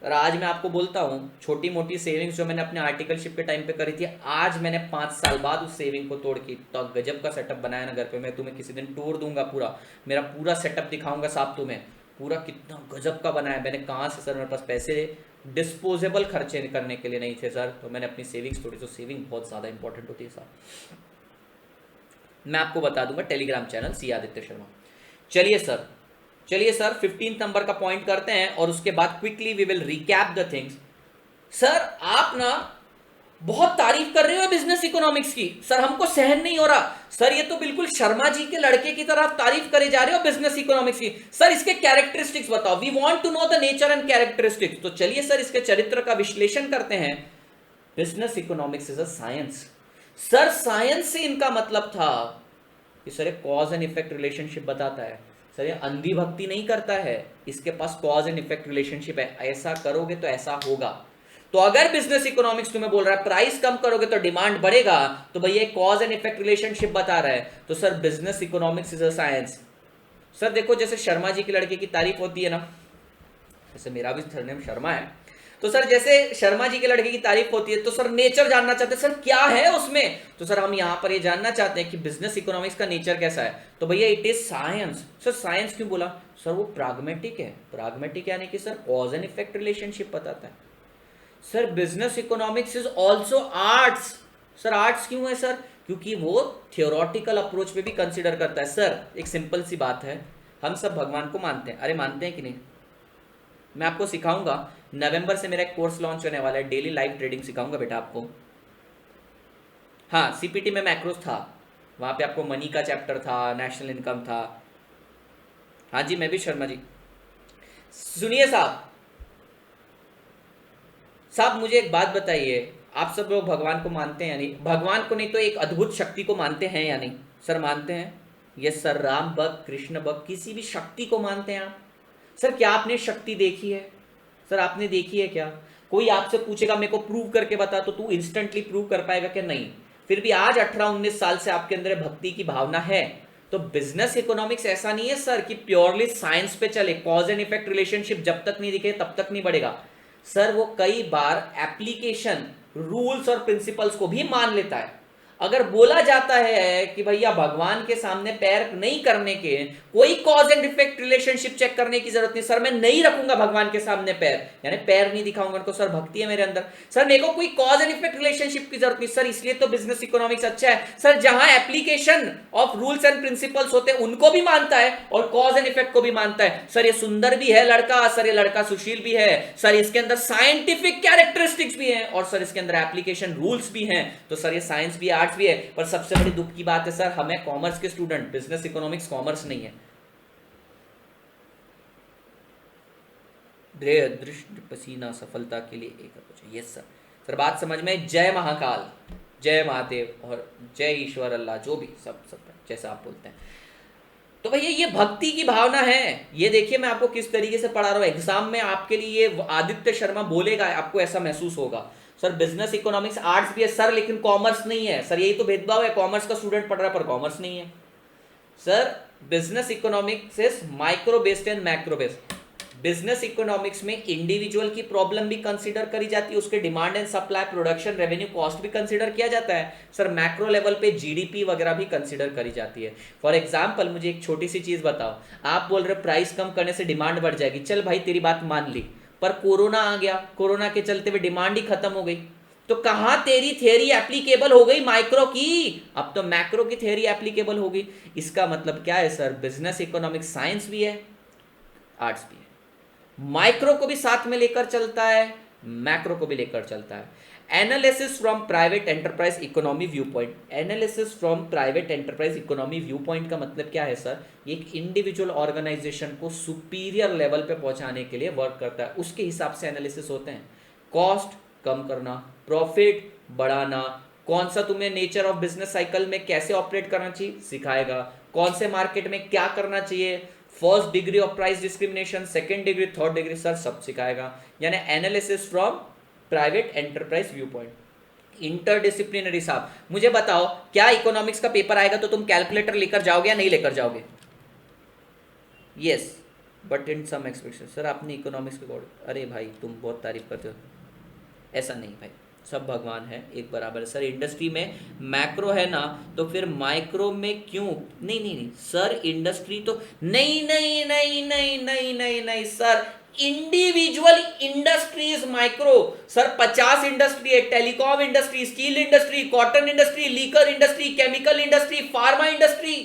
Speaker 1: और आज मैं आपको बोलता हूँ, छोटी मोटी सेविंग्स जो मैंने अपने आर्टिकलशिप के टाइम पे करी थी, आज मैंने 5 साल बाद उस सेविंग को तोड़ के तो गजब का सेटअप बनाया ना घर पे। मैं तुम्हें किसी दिन टूर दूंगा, पूरा मेरा पूरा सेटअप दिखाऊंगा साहब तुम्हें, पूरा कितना गजब का बनाया मैंने। कहाँ से सर, मेरे पास पैसे डिस्पोजेबल खर्चे करने के लिए नहीं थे सर, तो मैंने अपनी सेविंग्स तोड़ी। तो सेविंग बहुत ज़्यादा इंपॉर्टेंट होती है सर। मैं आपको बता दूंगा Telegram channel C Aditya Sharma. चलिए सर 15 नंबर का पॉइंट करते हैं और उसके बाद quickly we will recap the things. Sir आप ना बहुत तारीफ कर रहे हो बिजनेस इकोनॉमिक्स की, सर हमको सहन नहीं हो रहा। सर ये तो बिल्कुल शर्मा जी के लड़के की तरह तारीफ करे जा रहे हो बिजनेस इकोनॉमिक्स की। सर इसके कैरेक्टरिस्टिक्स बताओ, we want to know the nature and characteristics. तो चलिए सर इसके चरित्र का विश्लेषण करते हैं। Business economics is a science. Sir science से इनका मतलब था कि सर ये कॉज एंड इफेक्ट रिलेशनशिप बताता है। सर ये अंधी भक्ति नहीं करता है, इसके पास कॉज एंड इफेक्ट रिलेशनशिप है, ऐसा करोगे तो ऐसा होगा। तो अगर बिजनेस इकोनॉमिक्स तुम्हें बोल रहा है प्राइस कम करोगे तो डिमांड बढ़ेगा, तो भैया कॉज एंड इफेक्ट रिलेशनशिप बता रहा है। तो sir business economics is a science. Sir देखो जैसे शर्मा जी के लड़के की तारीफ होती है ना, जैसे मेरा भी सरनेम शर्मा है, तो सर जैसे शर्मा जी के लड़के की तारीफ होती है, तो सर नेचर जानना चाहते हैं, सर क्या है उसमें। तो सर हम यहां पर ये जानना चाहते हैं कि बिजनेस इकोनॉमिक्स का नेचर कैसा है। तो भैया it is science. Sir science क्यों बोला, सर वो प्राग्मेटिक है। प्राग्मेटिक यानी कि sir cause and effect relationship बताता है। Sir business economics is also arts. Sir arts क्यों है सर, क्योंकि वो थियोरटिकल अप्रोच पे भी कंसिडर करता है। सर एक सिंपल सी बात है, हम सब भगवान को मानते हैं, अरे मानते हैं कि नहीं। मैं आपको सिखाऊंगा, नवंबर से मेरा एक कोर्स लॉन्च होने वाला है, डेली लाइव ट्रेडिंग सिखाऊंगा बेटा आपको। हाँ सीपीटी में मैक्रोस था, वहां पे आपको मनी का चैप्टर था, नेशनल इनकम था। हाँ जी मैं भी शर्मा जी। सुनिए साहब, साहब मुझे एक बात बताइए, आप सब लोग भगवान को मानते हैं या नहीं। भगवान को नहीं तो एक अद्भुत शक्ति को मानते हैं या नहीं। सर मानते हैं। यस सर, राम भक्त, कृष्ण भक्त, किसी भी शक्ति को मानते हैं आप। सर क्या आपने शक्ति देखी है, सर आपने देखी है क्या। कोई आपसे पूछेगा मेरे को प्रूव करके बता, तो तू इंस्टेंटली प्रूव कर पाएगा क्या, नहीं। फिर भी आज 18-19 साल से आपके अंदर भक्ति की भावना है। तो बिजनेस इकोनॉमिक्स ऐसा नहीं है सर कि प्योरली साइंस पे चले, कॉज एंड इफेक्ट रिलेशनशिप जब तक नहीं दिखे तब तक नहीं बढ़ेगा। सर वो कई बार एप्लीकेशन, रूल्स और प्रिंसिपल्स को भी मान लेता है। अगर बोला जाता है कि भैया भगवान के सामने पैर नहीं करने के, कोई cause and effect relationship check करने की जरूरत नहीं। सर मैं नहीं रखूंगा भगवान के सामने पैर, यानी पैर नहीं दिखाऊंगा उनको, सर भक्ति है मेरे अंदर। सर मेरे को कोई कॉज एंड इफेक्ट रिलेशनशिप की जरूरत नहीं। सर इसलिए तो बिजनेस इकोनॉमिक्स अच्छा है सर, जहां application of rules and principles होते हैं उनको भी मानता है और कॉज एंड इफेक्ट को भी मानता है। सर ये सुंदर भी है लड़का, सर ये लड़का सुशील भी है, सर इसके अंदर साइंटिफिक कैरेक्टरिस्टिक्स भी हैं, और सर इसके अंदर एप्लीकेशन रूल्स भी हैं। तो सर ये साइंस भी आर्ट्स भी है। पर सबसे बड़ी दुख की बात है सर, हमें कॉमर्स के स्टूडेंट, बिजनेस इकोनॉमिक्स कॉमर्स नहीं है। दृष्टि पसीना सफलता के लिए एक अप्रोच। यस सर, सर बात समझ में। जय महाकाल, जय महादेव और जय ईश्वर अल्लाह, जो भी सब सब जैसा आप बोलते हैं। तो भैया ये भक्ति की भावना है। ये देखिए मैं आपको किस तरीके से पढ़ा रहा हूं, एग्जाम में आपके लिए ये आदित्य शर्मा बोलेगा, आपको ऐसा महसूस होगा। सर बिजनेस इकोनॉमिक्स आर्ट्स भी है सर, लेकिन कॉमर्स नहीं है। सर यही तो भेदभाव है, कॉमर्स का स्टूडेंट पढ़ रहा है पर कॉमर्स नहीं है। Sir business economics is micro based and macro based. Business economics में इंडिविजुअल की प्रॉब्लम भी कंसीडर करी जाती है, उसके demand and supply, production, revenue, cost भी कंसीडर किया जाता है। सर मैक्रो लेवल पे जीडीपी वगैरह भी कंसीडर करी जाती है। फॉर एग्जांपल मुझे एक छोटी सी चीज बताओ, आप बोल रहे प्राइस कम करने से डिमांड बढ़ जाएगी, चल भाई तेरी बात मान ली, पर कोरोना आ गया, कोरोना के चलते हुए डिमांड ही खत्म हो गई, तो कहां तेरी थियरी एप्लीकेबल हो गई माइक्रो की, अब तो मैक्रो की थियरी एप्लीकेबल होगी। इसका मतलब क्या है सर, बिजनेस इकोनॉमिक्स साइंस भी है आर्ट्स भी है, माइक्रो को भी साथ में लेकर चलता है, मैक्रो को भी लेकर चलता है। Analysis from private enterprise economy view point. Analysis from private enterprise economy view point का मतलब क्या है सर, एक इंडिविजुअल ऑर्गेनाइजेशन को सुपीरियर लेवल पे पहुंचाने के लिए वर्क करता है, उसके हिसाब से एनालिसिस होते हैं। कॉस्ट, कम करना, प्रॉफिट बढ़ाना, कौन सा तुम्हें नेचर ऑफ बिजनेस साइकिल में कैसे ऑपरेट करना चाहिए सिखाएगा, कौन से मार्केट में क्या करना चाहिए, first degree of price discrimination, second degree, third degree, sir सब सिखाएगा। यानी analysis from private enterprise view point, interdisciplinary. साहब मुझे बताओ, क्या इकोनॉमिक्स का पेपर आएगा तो तुम कैलकुलेटर लेकर जाओगे या नहीं लेकर जाओगे? Yes but in some expectation. Sir आपने इकोनॉमिक्स के, अरे भाई तुम बहुत तारीफ करते हो। ऐसा नहीं भाई, सब भगवान है, एक बराबर है। सर इंडस्ट्री में मैक्रो है ना, तो फिर माइक्रो में क्यों? नहीं नहीं नहीं सर, इंडस्ट्री तो नहीं नहीं नहीं नहीं नहीं नहीं नहीं sir, individual industries micro. Sir 50 industry है, telecom industry, steel industry, cotton industry, liquor industry, chemical industry, pharma industry.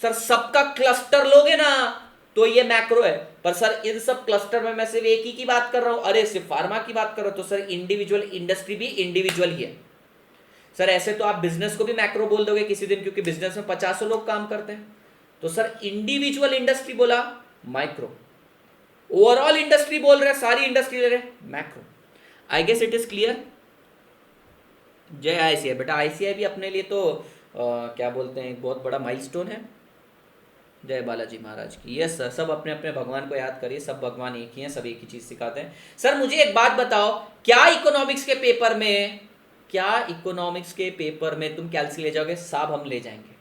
Speaker 1: Sir सबका क्लस्टर लोगे ना तो ये मैक्रो है। पर सर इन सब क्लस्टर में मैं सिर्फ एक ही की बात कर रहा हूं, अरे सिर्फ फार्मा की बात कर रहा हूं, तो सर इंडिविजुअल इंडस्ट्री भी इंडिविजुअल ही है। सर ऐसे तो आप बिजनेस को भी मैक्रो बोल दोगे किसी दिन, क्योंकि बिजनेस में 50 लोग काम करते हैं। तो सर इंडिविजुअल इंडस्ट्री बोला माइक्रो, ओवरऑल इंडस्ट्री बोल रहे हैं, सारी इंडस्ट्री ले रहे macro. I guess it is clear. जय आईसीआई। बेटा आईसीआई भी अपने लिए तो क्या बोलते हैं, एक बहुत बड़ा माइलस्टोन है। जय बालाजी महाराज की। यस सर, सब अपने अपने भगवान को याद करिए, सब भगवान एक ही हैं, सब एक ही चीज सिखाते हैं। सर मुझे एक बात बताओ, क्या इकोनॉमिक्स के पेपर में, क्या इकोनॉमिक्स के पेपर में तुम कैलसी ले जाओगे? साहब हम ले जाएंगे।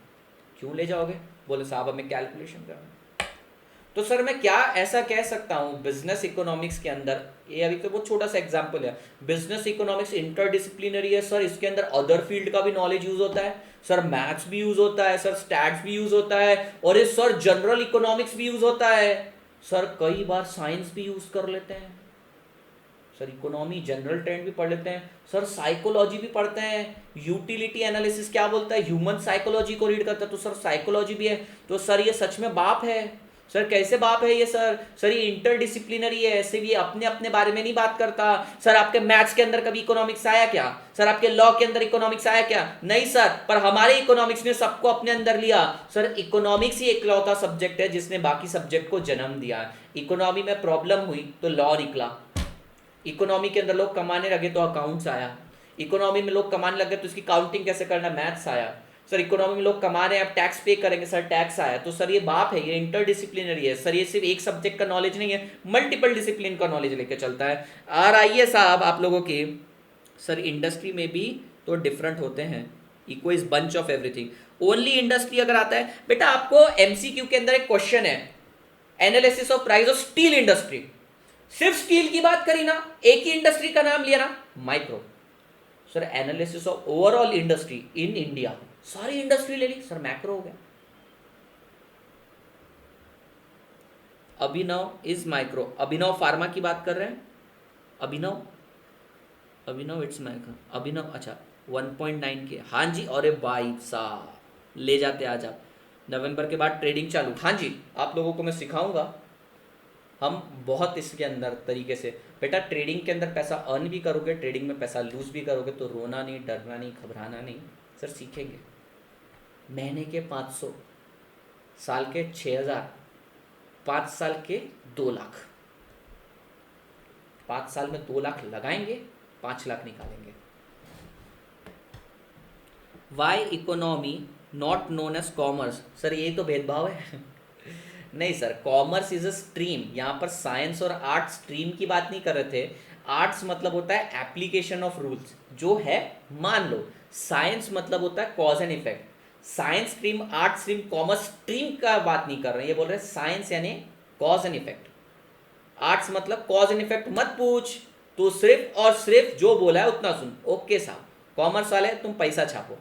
Speaker 1: क्यों ले जाओगे? बोले साहब हमें कैलकुलेशन करना। तो सर मैं क्या ऐसा कह सकता हूँ, बिजनेस इकोनॉमिक्स के अंदर, ये अभी तो बहुत छोटा सा एग्जांपल है, बिजनेस इकोनॉमिक्स इंटरडिसिप्लिनरी है सर, इसके अंदर अदर फील्ड का भी नॉलेज यूज होता है सर, मैथ्स भी यूज होता है सर, स्टैट्स भी यूज होता है, और ये सर जनरल इकोनॉमिक्स भी यूज होता है सर, कई बार साइंस भी यूज कर लेते हैं सर, इकोनॉमी जनरल ट्रेंड भी पढ़ लेते हैं सर, साइकोलॉजी भी पढ़ते हैं, यूटिलिटी एनालिसिस क्या बोलता है, ह्यूमन साइकोलॉजी को रीड करता है, तो सर साइकोलॉजी भी है। तो सर ये सच में बाप है सर, कैसे बाप है ये सर? सर ये इंटरडिसिप्लिनरी है, ऐसे भी अपने अपने बारे में नहीं बात करता सर। आपके मैथ्स के अंदर कभी इकोनॉमिक्स आया क्या सर? आपके लॉ के अंदर इकोनॉमिक्स आया क्या? नहीं सर, पर हमारे इकोनॉमिक्स ने सबको अपने अंदर लिया सर। इकोनॉमिक्स ही एकलौता सब्जेक्ट है जिसने बाकी सब्जेक्ट को जन्म दिया। इकोनॉमी में प्रॉब्लम हुई तो लॉ निकला, इकोनॉमी के अंदर लोग कमाने लगे तो अकाउंट्स आया, इकोनॉमी में लोग कमाने लगे तो इसकी काउंटिंग कैसे करना, मैथ्स आया सर। इकोनॉमी में लोग कमा रहे हैं, अब टैक्स पे करेंगे सर, टैक्स आया। तो सर ये बाप है, ये इंटरडिसिप्लिनरी है सर, ये सिर्फ एक सब्जेक्ट का नॉलेज नहीं है, मल्टीपल डिसिप्लिन का नॉलेज लेके चलता है। और आइए साहब आप लोगों की, सर इंडस्ट्री में भी तो डिफरेंट होते हैं, eco is bunch of everything. Only industry अगर आता है बेटा, आपको एमसीक्यू के अंदर एक क्वेश्चन है, analysis of price of steel industry, सिर्फ स्टील की बात करी ना, एक ही इंडस्ट्री का नाम लिया ना, micro. Sir analysis of overall industry in India, सारी इंडस्ट्री ले ली सर, मैक्रो हो गया। अभिनव इज माइक्रो, अभिनव फार्मा की बात कर रहे हैं, अभिनव, अभिनव इट्स माइक्रो, अभिनव अच्छा 1.9 के, हाँ जी। अरे भाई साहब ले जाते आज आप, नवंबर के बाद ट्रेडिंग चालू, हाँ जी आप लोगों को मैं सिखाऊंगा, हम बहुत इसके अंदर तरीके से। बेटा ट्रेडिंग के अंदर पैसा अर्न भी करोगे, ट्रेडिंग में पैसा लूज भी करोगे, तो रोना नहीं, डरना नहीं, घबराना नहीं सर, सीखेंगे। महीने के 500, साल के 6000, 5 साल के 2 लाख, 5 साल में 2 लाख लगाएंगे, 5 लाख निकालेंगे। Why economy not known as commerce? Sir यही तो भेदभाव है नहीं sir, commerce is a stream, यहाँ पर साइंस और आर्ट्स स्ट्रीम की बात नहीं कर रहे थे। आर्ट्स मतलब होता है एप्लीकेशन ऑफ रूल्स, जो है मान लो, साइंस मतलब होता है cause and effect. Science stream, art stream, commerce stream का बात नहीं कर रहे हैं, ये बोल रहे हैं साइंस यानी कॉज एंड इफेक्ट। आर्ट्स मतलब कॉज एंड इफेक्ट मत पूछ, तो सिर्फ और सिर्फ जो बोला है उतना सुन, ओके साहब। कॉमर्स वाले तुम पैसा छापो।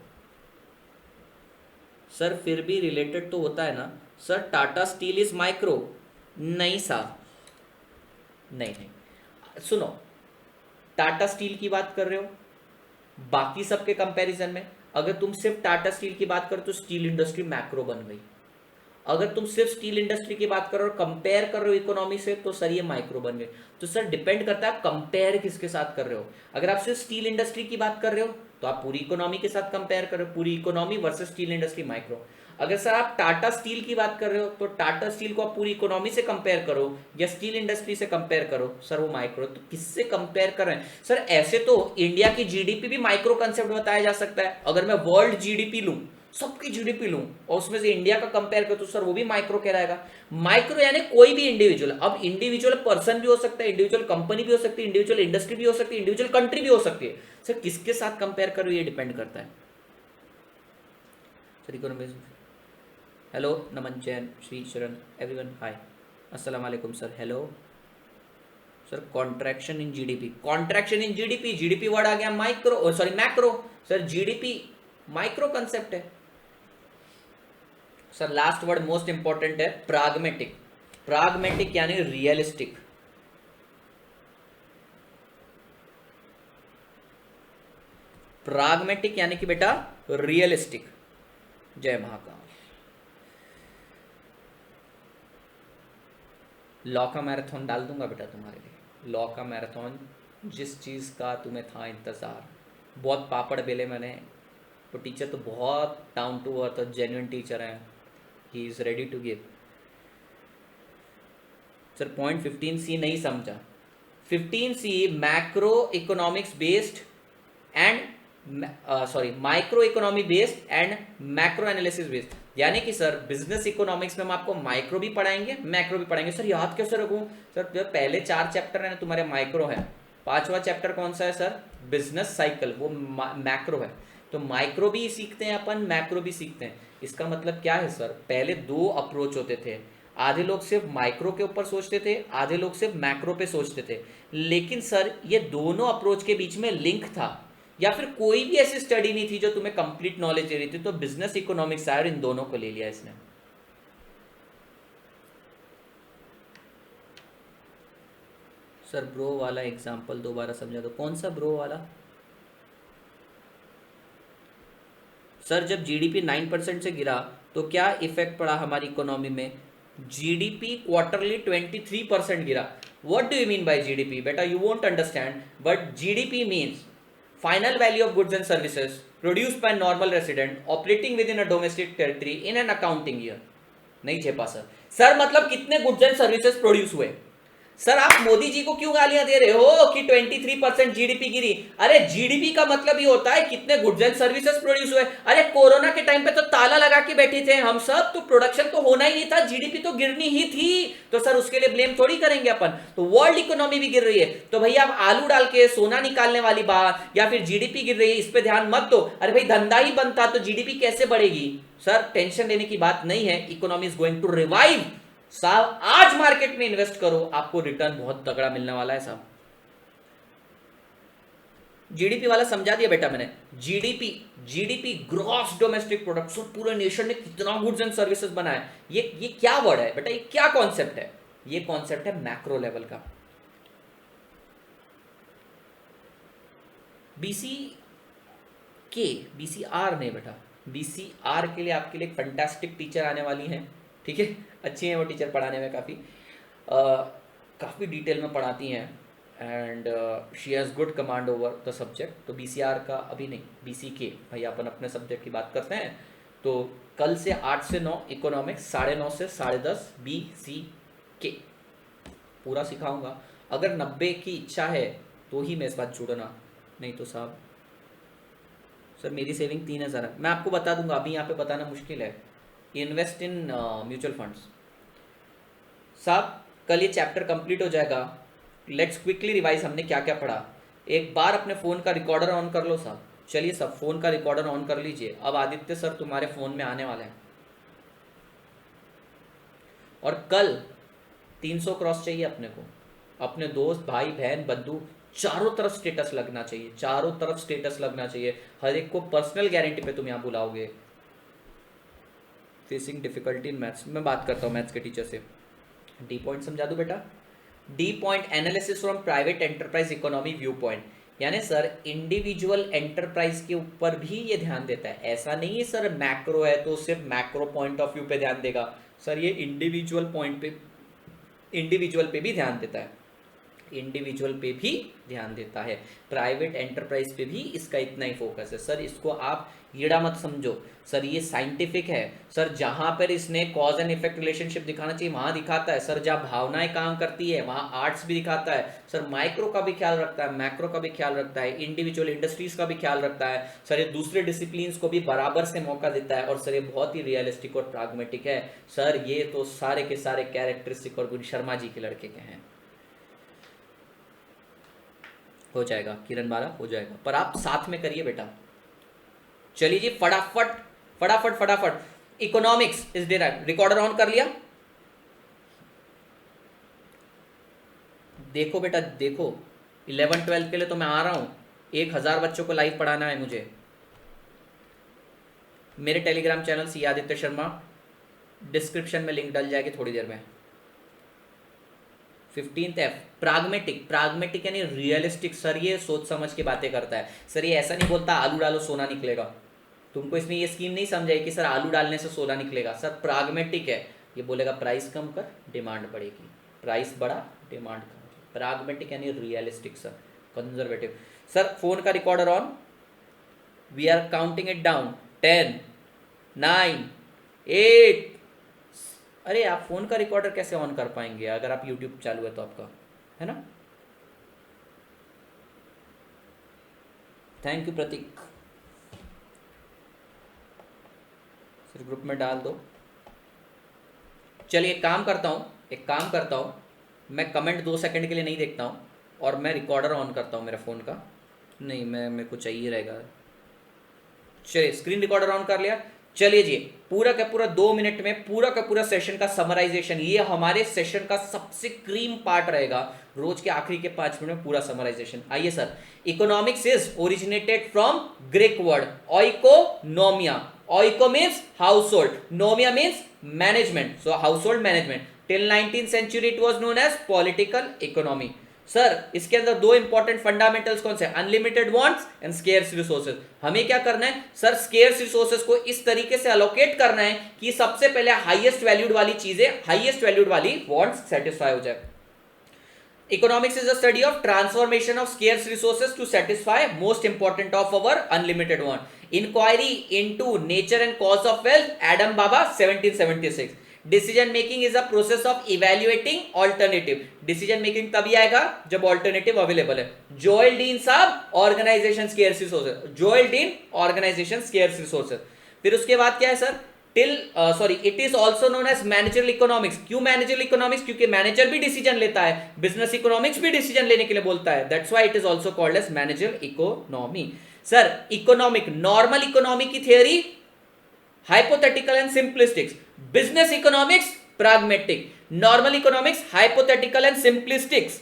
Speaker 1: सर फिर भी रिलेटेड तो होता है ना sir, Tata steel is micro? नहीं साहब, नहीं नहीं, सुनो, टाटा स्टील की बात कर रहे हो, बाकी सबके कंपैरिजन में अगर तुम सिर्फ टाटा स्टील की बात करो तो स्टील इंडस्ट्री मैक्रो बन गई। अगर तुम सिर्फ स्टील इंडस्ट्री की बात करो और कंपेयर कर रहे हो इकोनॉमी से, तो सर ये माइक्रो बन गए। तो सर डिपेंड करता है कंपेयर किसके साथ कर रहे हो। अगर आप सिर्फ स्टील इंडस्ट्री की बात कर रहे हो तो आप पूरी इकोनॉमी के साथ कंपेयर कर रहे हो, पूरी economy versus steel industry micro. अगर सर आप टाटा स्टील की बात कर रहे हो तो टाटा स्टील को आप पूरी इकोनॉमी से कंपेयर करो या स्टील इंडस्ट्री से कंपेयर करो, सर वो माइक्रो, तो किससे कंपेयर कर रहे हैं सर? ऐसे तो इंडिया की जीडीपी भी माइक्रो कंसेप्ट बताया जा सकता है। अगर मैं वर्ल्ड जीडीपी लूं, सबकी जीडीपी लूं और उसमें से इंडिया का कंपेयर करो तो सर वो भी माइक्रो कहलाएगा। माइक्रो यानी कोई भी इंडिविजुअल, अब इंडिविजुअल पर्सन भी हो सकता है, इंडिविजुअल कंपनी भी हो सकती है, इंडिविजुअल इंडस्ट्री भी हो सकती है, इंडिविजुअल कंट्री भी हो सकती है। सर किसके साथ कंपेयर करो ये डिपेंड करता है sir. Economics, hello Naman Jain, Shri Charan, everyone hi, अस्सलाम वालेकुम sir, hello sir. Contraction in GDP, contraction in GDP, GDP word आ गया micro, sorry macro. Sir GDP micro concept है sir. Last word most important है, प्राग्मेटिक। प्राग्मेटिक यानी realistic. Pragmatic यानी कि बेटा रियलिस्टिक। जय महाकाल। लॉ का मैराथन डाल दूंगा बेटा तुम्हारे लिए, लॉ का मैराथन, जिस चीज़ का तुम्हें था इंतज़ार। बहुत पापड़ बेले मैंने, तो टीचर तो बहुत डाउन टू अर्थ और जेन्युइन टीचर हैं, he is ready to give. Sir point 15C नहीं समझा। 15C macro economics based and sorry micro economy based and macro analysis based, यानी कि सर बिजनेस इकोनॉमिक्स में हम आपको माइक्रो भी पढ़ाएंगे मैक्रो भी पढ़ाएंगे। सर याद कैसे रखूं सर? जो पहले 4 चैप्टर है ना तुम्हारे माइक्रो है, 5वां चैप्टर कौन सा है सर? बिजनेस साइकिल, वो मैक्रो है। तो माइक्रो भी सीखते हैं अपन, मैक्रो भी सीखते हैं। इसका मतलब क्या है सर? पहले 2 अप्रोच होते थे, आधे लोग सिर्फ माइक्रो के ऊपर सोचते थे, आधे लोग सिर्फ मैक्रो पे सोचते थे। लेकिन सर ये दोनों अप्रोच के बीच में लिंक था, या फिर कोई भी ऐसी स्टडी नहीं थी जो तुम्हें कंप्लीट नॉलेज दे रही थी, तो बिजनेस इकोनॉमिक्स आया और इन दोनों को ले लिया इसने। सर ब्रो वाला एग्जांपल दोबारा समझा दो, कौन सा ब्रो वाला? सर जब जीडीपी 9% से गिरा तो क्या इफेक्ट पड़ा हमारी इकोनॉमी में? जीडीपी क्वार्टरली 23% गिरा। What do you mean by GDP? बेटा you won't understand, but GDP means final value of goods and services produced by normal resident operating within a domestic territory in an accounting year। नहीं छेपा sir. Sir मतलब कितने goods and services produce हुए। Sir आप मोदी जी को क्यों गालियां दे रहे हो कि 23% जीडीपी गिरी? अरे जीडीपी का मतलब ये होता है कितने गुड्स एंड सर्विसेज प्रोड्यूस हुए। अरे कोरोना के टाइम पे तो ताला लगा के बैठे थे हम सब, तो प्रोडक्शन तो होना ही नहीं था, जीडीपी तो गिरनी ही थी। तो सर उसके लिए ब्लेम थोड़ी करेंगे अपन। तो वर्ल्ड इकोनॉमी भी गिर रही है, तो भैया आप आलू डाल के सोना निकालने वाली बात या फिर जीडीपी गिर रही है इस पे ध्यान मत दो। अरे भाई धंधा ही बंद था तो जीडीपी कैसे बढ़ेगी? सर टेंशन लेने की बात नहीं है, economy is going to revive साहब। आज मार्केट में इन्वेस्ट करो, आपको रिटर्न बहुत तगड़ा मिलने वाला है साहब। जीडीपी वाला समझा दिया बेटा मैंने। GDP, GDP gross domestic product, so पूरे नेशन ने कितना गुड्स एंड सर्विसेज बनाया। ये क्या वर्ड है बेटा? ये क्या कॉन्सेप्ट है? ये कॉन्सेप्ट है मैक्रो लेवल का। बीसी के, बीसीआर नहीं बेटा, बीसीआर के लिए आपके लिए फैंटास्टिक टीचर आने वाली हैं, ठीक है। अच्छी हैं वो टीचर, पढ़ाने में काफ़ी डिटेल में पढ़ाती हैं and she has good command over the subject. तो बीसीआर का अभी नहीं, बीसी के, भैया अपन अपने सब्जेक्ट की बात करते हैं। तो कल से 8 से 9 इकोनॉमिक्स, 9:30 से 10:30 बीसी के पूरा सिखाऊंगा। अगर 90 की इच्छा है तो ही मैं इस बात जुड़ना, नहीं तो साहब। सर मेरी सेविंग 3000 है, मैं आपको बता दूंगा, अभी यहाँ पे बताना मुश्किल है। Invest in mutual funds. साहब कल ये चैप्टर कंप्लीट हो जाएगा, लेट्स क्विकली रिवाइज हमने क्या क्या पढ़ा। एक बार अपने फ़ोन का रिकॉर्डर ऑन कर लो साहब। चलिए सब फ़ोन का रिकॉर्डर ऑन कर लीजिए। अब आदित्य सर तुम्हारे फ़ोन में आने वाले हैं और कल 300 क्रॉस चाहिए अपने को। अपने दोस्त, भाई, बहन, बंधु, चारों तरफ स्टेटस लगना चाहिए, चारों तरफ स्टेटस लगना चाहिए। हर एक को पर्सनल गारंटी पे तुम यहाँ बुलाओगे। फेसिंग डिफिकल्टी इन मैथ्स, मैं बात करता हूँ मैथ्स के टीचर से। डी पॉइंट समझा दूँ बेटा? D point analysis from private enterprise economy view point, यानी सर इंडिविजुअल एंटरप्राइज के ऊपर भी ये ध्यान देता है। ऐसा नहीं है सर मैक्रो है तो सिर्फ मैक्रो पॉइंट ऑफ व्यू पे ध्यान देगा। सर ये इंडिविजुअल पॉइंट पे, इंडिविजुअल पे भी ध्यान देता है। इंडिविजुअल पे भी ध्यान देता है, प्राइवेट एंटरप्राइज पे भी इसका इतना ही फोकस है। सर इसको आप कीड़ा मत समझो, सर ये साइंटिफिक है। सर जहां पर इसने कॉज एंड इफेक्ट रिलेशनशिप दिखाना चाहिए वहां दिखाता है। सर जहां भावनाएं काम करती है वहां आर्ट्स भी दिखाता है। सर माइक्रो का भी ख्याल रखता है, मैक्रो का भी ख्याल रखता है, इंडिविजुअल इंडस्ट्रीज का भी ख्याल रखता है। सर ये दूसरे डिसिप्लिन्स को भी बराबर से मौका देता है, और सर ये बहुत ही रियलिस्टिक और प्राग्मेटिक है। सर ये तो सारे के सारे कैरेक्टरिस्टिक और गुण शर्मा जी के लड़के के हैं। हो जाएगा किरण बाला, हो जाएगा, पर आप साथ में करिए बेटा। चलिए जी, फटाफट फटाफट फटाफट। Economics is derived, recorder on कर लिया? देखो बेटा देखो, 11-12 के लिए तो मैं आ रहा हूं, 1000 बच्चों को लाइव पढ़ाना है मुझे। मेरे Telegram channel C Aditya Sharma, description में लिंक डल जाएगी थोड़ी देर में। 15th F, pragmatic. प्राग्मेटिक यानी रियलिस्टिक। सर ये सोच समझ के बातें करता है। सर ये ऐसा नहीं बोलता आलू डालो सोना निकलेगा। तुमको इसमें ये स्कीम नहीं समझाई कि सर आलू डालने से सोना निकलेगा। सर प्राग्मेटिक है, ये बोलेगा प्राइस कम कर डिमांड बढ़ेगी, प्राइस बढ़ा डिमांड कम। प्राग्मेटिक यानी realistic sir, conservative. Sir phone का recorder on, we are counting it down. 10, 9, 8। अरे आप फोन का रिकॉर्डर कैसे ऑन कर पाएंगे अगर आप यूट्यूब चालू है तो आपका, है ना? थैंक यू प्रतीक, सिर्फ ग्रुप में डाल दो। चलिए एक काम करता हूँ, मैं कमेंट 2 सेकंड के लिए नहीं देखता हूँ, और मैं रिकॉर्डर ऑन करता हूँ मेरा फ़ोन का। नहीं, मैं मेरे को चाहिए रहेगा। चलिए स्क्रीन रिकॉर्डर ऑन कर लिया। चलिए जी, पूरा का पूरा 2 मिनट में पूरा का पूरा सेशन का समराइजेशन, ये हमारे सेशन का सबसे क्रीम पार्ट रहेगा। रोज के आखिरी के 5 मिनट में पूरा समराइजेशन। आइए sir, economics is originated from Greek word oikonomia. Oiko means household, nomia means management, so household management. Till 19th century it was known as political economy। Sir इसके अंदर 2 important fundamentals कौन से? Unlimited wants and scarce resources. हमें क्या करना है sir? Scarce resources को इस तरीके से अलोकेट करना है कि सबसे पहले हाईएस्ट वैल्यूड वाली चीजें, हाईएस्ट वैल्यूड वाली वांट्स सेटिस्फाई हो जाए। Economics is a study of transformation of scarce resources to satisfy most important of our unlimited want. Inquiry into nature and cause of wealth, Adam Baba, 1776। Decision making is a process of evaluating alternative. Decision making तभी आएगा जब alternative available है। Joel Dean साहब, organization scarce resources. Joel Dean, organization scarce resources. फिर उसके बाद क्या है sir? It is also known as managerial economics. क्यों मैनेजरल इकोनॉमिक्स? क्योंकि मैनेजर भी डिसीजन लेता है, बिजनेस इकोनॉमिक्स भी डिसीजन लेने के लिए बोलता है। That's why it is also called as managerial economy. Sir economic, normal economy की theory hypothetical and simplistics, business economics pragmatic, normal economics hypothetical and simplistics,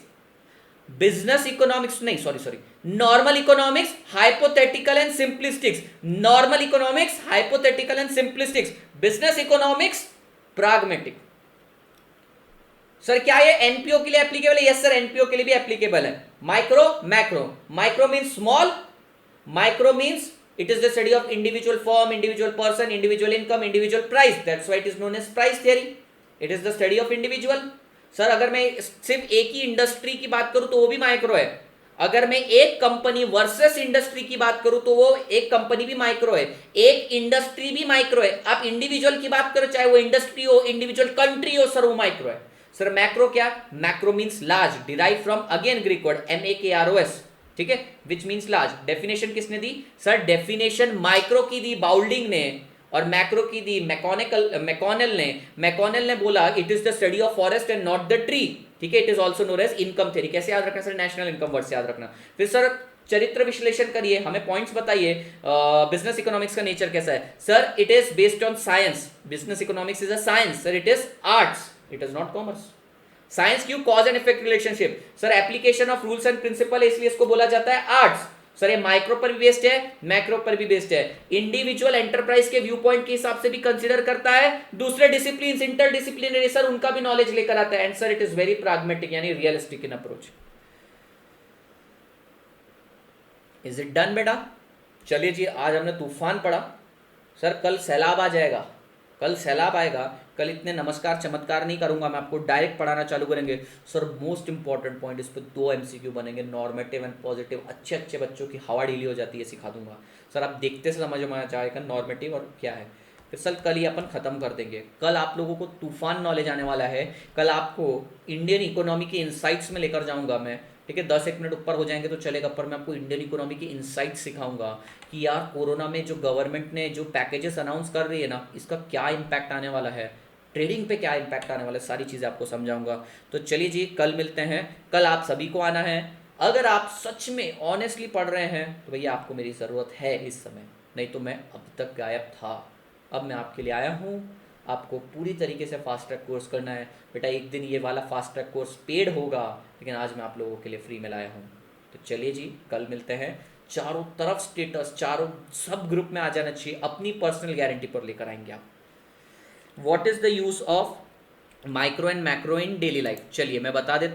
Speaker 1: business economics नहीं, sorry, normal economics hypothetical and simplistics, normal economics hypothetical and simplistics, business economics pragmatic. Sir क्या ये NPO के लिए applicable है? Yes sir, NPO के लिए भी applicable है। Micro, macro. Micro means small, micro means it is the study of individual firm, individual person, individual income, individual price. That's why it is known as price theory. It is the study of individual. Sir अगर मैं सिर्फ एक ही industry की बात करूं तो वो भी माइक्रो है। अगर मैं एक कंपनी वर्सेस इंडस्ट्री की बात करूं तो वो एक कंपनी भी माइक्रो है, एक इंडस्ट्री भी माइक्रो है। आप इंडिविजुअल की बात करो, चाहे वो इंडस्ट्री हो, इंडिविजुअल कंट्री हो, सर वो माइक्रो है। सर मैक्रो क्या? Macro means large, derive from again Greek word MAKROS, ठीक है, विच मीन्स लार्ज। डेफिनेशन किसने दी सर? डेफिनेशन माइक्रो की दी बाउल्डिंग ने, और मैक्रो की दी मैकॉनेल ने। मैकॉनेल ने बोला it is the study of forest and not the tree, ठीक है। It is also known as income theory. कैसे याद रखना सर? नेशनल इनकम वर्ड से याद रखना। फिर सर चरित्र विश्लेषण करिए, हमें पॉइंट्स बताइए। बिजनेस इकोनॉमिक्स का नेचर कैसा है? Sir it is based on science. Business economics is a science sir, it is arts, it is not commerce. Science क्यों? Cause and effect relationship. Sir application of rules and principle है, इसलिए इसको बोला जाता है arts. Sir ये micro पर भी बेस्ड है, मैक्रो पर भी बेस्ड है। इंडिविजुअल एंटरप्राइज के व्यू पॉइंट के हिसाब से भी कंसीडर करता है, दूसरे डिसिप्लिन इंटरडिसिप्लिनरी सर उनका भी नॉलेज लेकर आता है। And sir it is very pragmatic यानी realistic in approach. Is it done बेटा? चलिए जी, आज हमने तूफान पढ़ा। सर कल सैलाब आ जाएगा, कल सैलाब आएगा, कल इतने नमस्कार चमत्कार नहीं करूंगा, मैं आपको डायरेक्ट पढ़ाना चालू करेंगे। सर मोस्ट इंपॉर्टेंट पॉइंट, इस पर 2 एमसीक्यू बनेंगे, नॉर्मेटिव एंड पॉजिटिव, अच्छे अच्छे बच्चों की हवा ढीली हो जाती है सिखा दूंगा। सर आप देखते से समझ में आ जाएगा नॉर्मेटिव और क्या है। फिर सर कल ही अपन ख़त्म कर देंगे। कल आप लोगों को तूफान नॉलेज आने वाला है। कल आपको इंडियन इकोनॉमी के इंसाइट्स में लेकर जाऊंगा मैं, ठीक है। 10 एक मिनट ऊपर हो जाएंगे तो चलेगा, पर मैं आपको इंडियन इकोनॉमी की इंसाइट सिखाऊंगा कि यार कोरोना में जो गवर्नमेंट ने जो पैकेजेस अनाउंस कर रही है ना, इसका क्या इम्पैक्ट आने वाला है, ट्रेडिंग पे क्या इम्पैक्ट आने वाला है, सारी चीज़ें आपको समझाऊंगा। तो चलिए जी, कल मिलते हैं। कल आप सभी को आना है। अगर आप सच में ऑनेस्टली पढ़ रहे हैं तो भैया आपको मेरी ज़रूरत है इस समय, नहीं तो मैं अब तक गायब था। अब मैं आपके लिए आया हूँ। आपको पूरी तरीके से फास्ट ट्रैक कोर्स करना है बेटा। एक दिन ये वाला फास्ट ट्रैक कोर्स पेड होगा, लेकिन आज मैं आप लोगों के लिए फ्री में लाया हूँ। तो चलिए जी, कल मिलते हैं। चारों तरफ स्टेटस, चारों सब ग्रुप में आ जाना चाहिए, अपनी पर्सनल गारंटी पर लेकर आएंगे आप। What is the use of micro and macro in daily life, चलिए मैं बता देता हूँ।